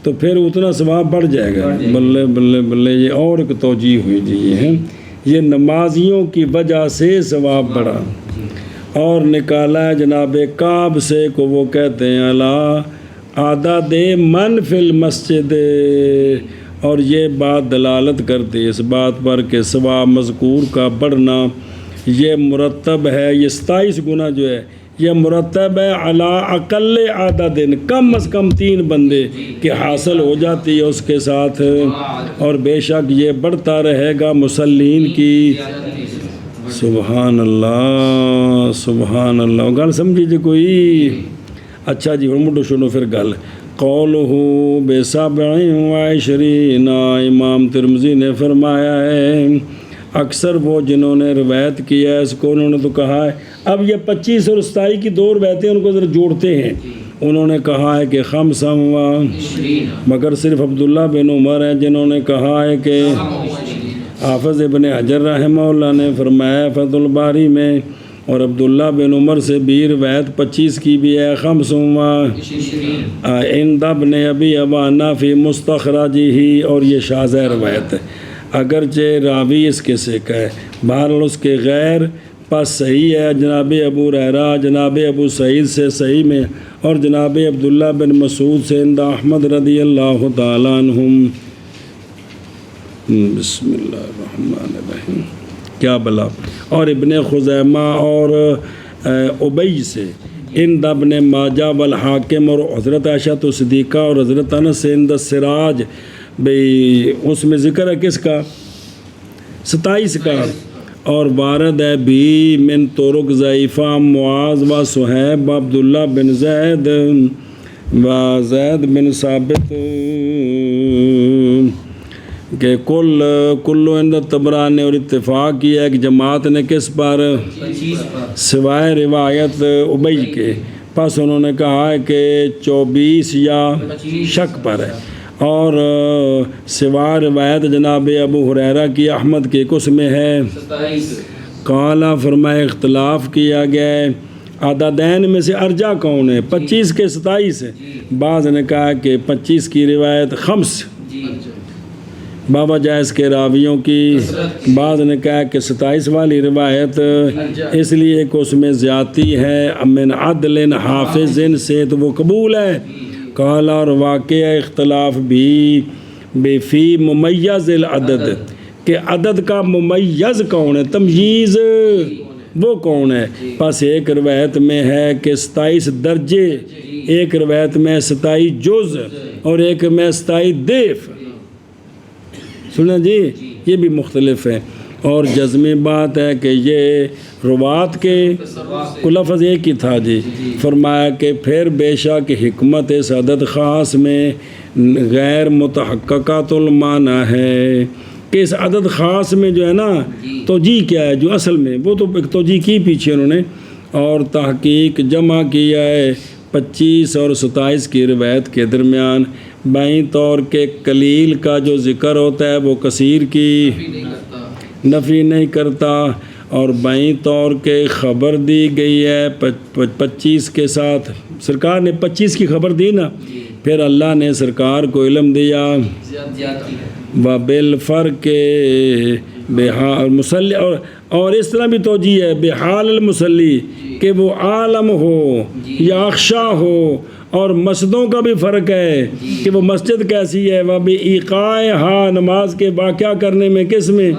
تو پھر اتنا ثواب بڑھ جائے گا۔ بلے بلے بلے یہ اور ایک توجیہ ہوئی جی یہ نمازیوں کی وجہ سے ثواب بڑھا۔ اور نکالا ہے جناب کعب سے کو وہ کہتے ہیں اللہ عدد من فی المسجد، اور یہ بات دلالت کرتی ہے اس بات پر کہ ثواب مذکور کا بڑھنا یہ مرتب ہے، یہ 27 گنا جو ہے یہ مرتب ہے علی اقل عدد کم از کم 3 بندے کہ حاصل ہو جاتی ہے اس کے ساتھ، اور بے شک یہ بڑھتا رہے گا مسلین کی۔ سبحان اللہ سبحان اللہ گل سمجھی جی کوئی؟ اچھا جی ہوں مڈو سنو پھر گل قولہ بسبع وعشرین امام ترمذی نے فرمایا ہے اکثر وہ جنہوں نے روایت کیا ہے اس کو انہوں نے تو کہا ہے، اب یہ 25 اور 27 کی 2 روایتیں ان کو ذرا جوڑتے ہیں، انہوں نے کہا ہے کہ خمسا مگر صرف عبداللہ بن عمر ہیں جنہوں نے کہا ہے کہ حافظ ابن حجر رحمہ اللہ نے فرمایا فتح الباری میں، اور عبداللہ بن عمر سے بھی روایت 25 کی بھی ہے خمسا عند ابن ابی عوانہ فی مستخرجہ، اور یہ شاذ روایت ہے اگرچہ راوی اس کے سکھ ہے، بہرحال اس کے غیر پس صحیح ہے جناب ابو ہریرہ جناب ابو سعید سے صحیح میں، اور جناب عبداللہ بن مسعود سے عند احمد رضی اللہ تعالی عنہم۔ بسم اللہ الرحمن الرحیم کیا بلا، اور ابن خزیمہ اور ابی سے عند ابن ماجہ والحاکم، اور حضرت عائشہ صدیقہ اور حضرت انس سے عند السراج، بھئی اس میں ذکر ہے کس کا 27 کا، اور وارد ہے بھی من طرق ضعیفہ معاذ و صہیب و عبداللہ بن زید و زید بن ثابت کہ کلو عند طبرانی، اور اتفاق کیا ہے کہ جماعت نے کس پر سوائے روایت ابی کے، پس انہوں نے کہا ہے کہ 24 یا شک پر ہے، اور سوائے روایت جناب ابو ہریرہ کی احمد کے کس میں ہے 27 قالا فرمائے اختلاف کیا گیا ہے عددین میں سے ارجح کون ہے 25 کے 27 ہے، بعض نے کہا کہ 25 کی روایت خمس بابا جائز کے راویوں کی بعض نے کہا کہ 27 والی روایت اس لیے کہ اس میں زیادتی ہے من عدل حافظ سے تو وہ قبول ہے. قال اور واقع اختلاف بھی بے فی ممیز العدد کہ عدد کا ممیز کون ہے، تمییز وہ کون ہے. پس ایک روایت میں ہے کہ 27 درجے، ایک روایت میں 27 جز اور ایک میں 27 دیف. سنا جی، یہ بھی مختلف ہے. اور جزمی بات ہے کہ یہ روات کے کو لفظ ایک ہی تھا جی. فرمایا کہ پھر بے شک حکمت اس عدد خاص میں غیر متحققات المعنی ہے کہ اس عدد خاص میں جو ہے نا توجیہ کیا ہے، جو اصل میں وہ تو ایک توجیہ کی پیچھے انہوں نے، اور تحقیق جمع کیا ہے 25 اور 27 کی روایت کے درمیان. بائیں طور کے قلیل کا جو ذکر ہوتا ہے وہ کثیر کی نفی نہیں کرتا، اور بائیں طور کے خبر دی گئی ہے 25 کے ساتھ. سرکار نے 25 کی خبر دی نا، پھر اللہ نے سرکار کو علم دیا وبالفرق بحال مسلی، اور اس طرح بھی توجیہ ہے بحال المسلی کہ وہ عالم ہو یا اخشا ہو. اور مسجدوں کا بھی فرق ہے کہ وہ مسجد کیسی ہے، وہ بھی ایقائے ہاں نماز کے واقعہ کرنے میں کس میں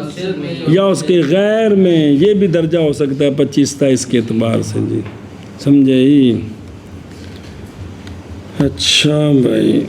یا اس کے غیر میں. یہ بھی درجہ ہو سکتا ہے 25-27 کے اعتبار سے جی، سمجھے ہی. اچھا بھائی.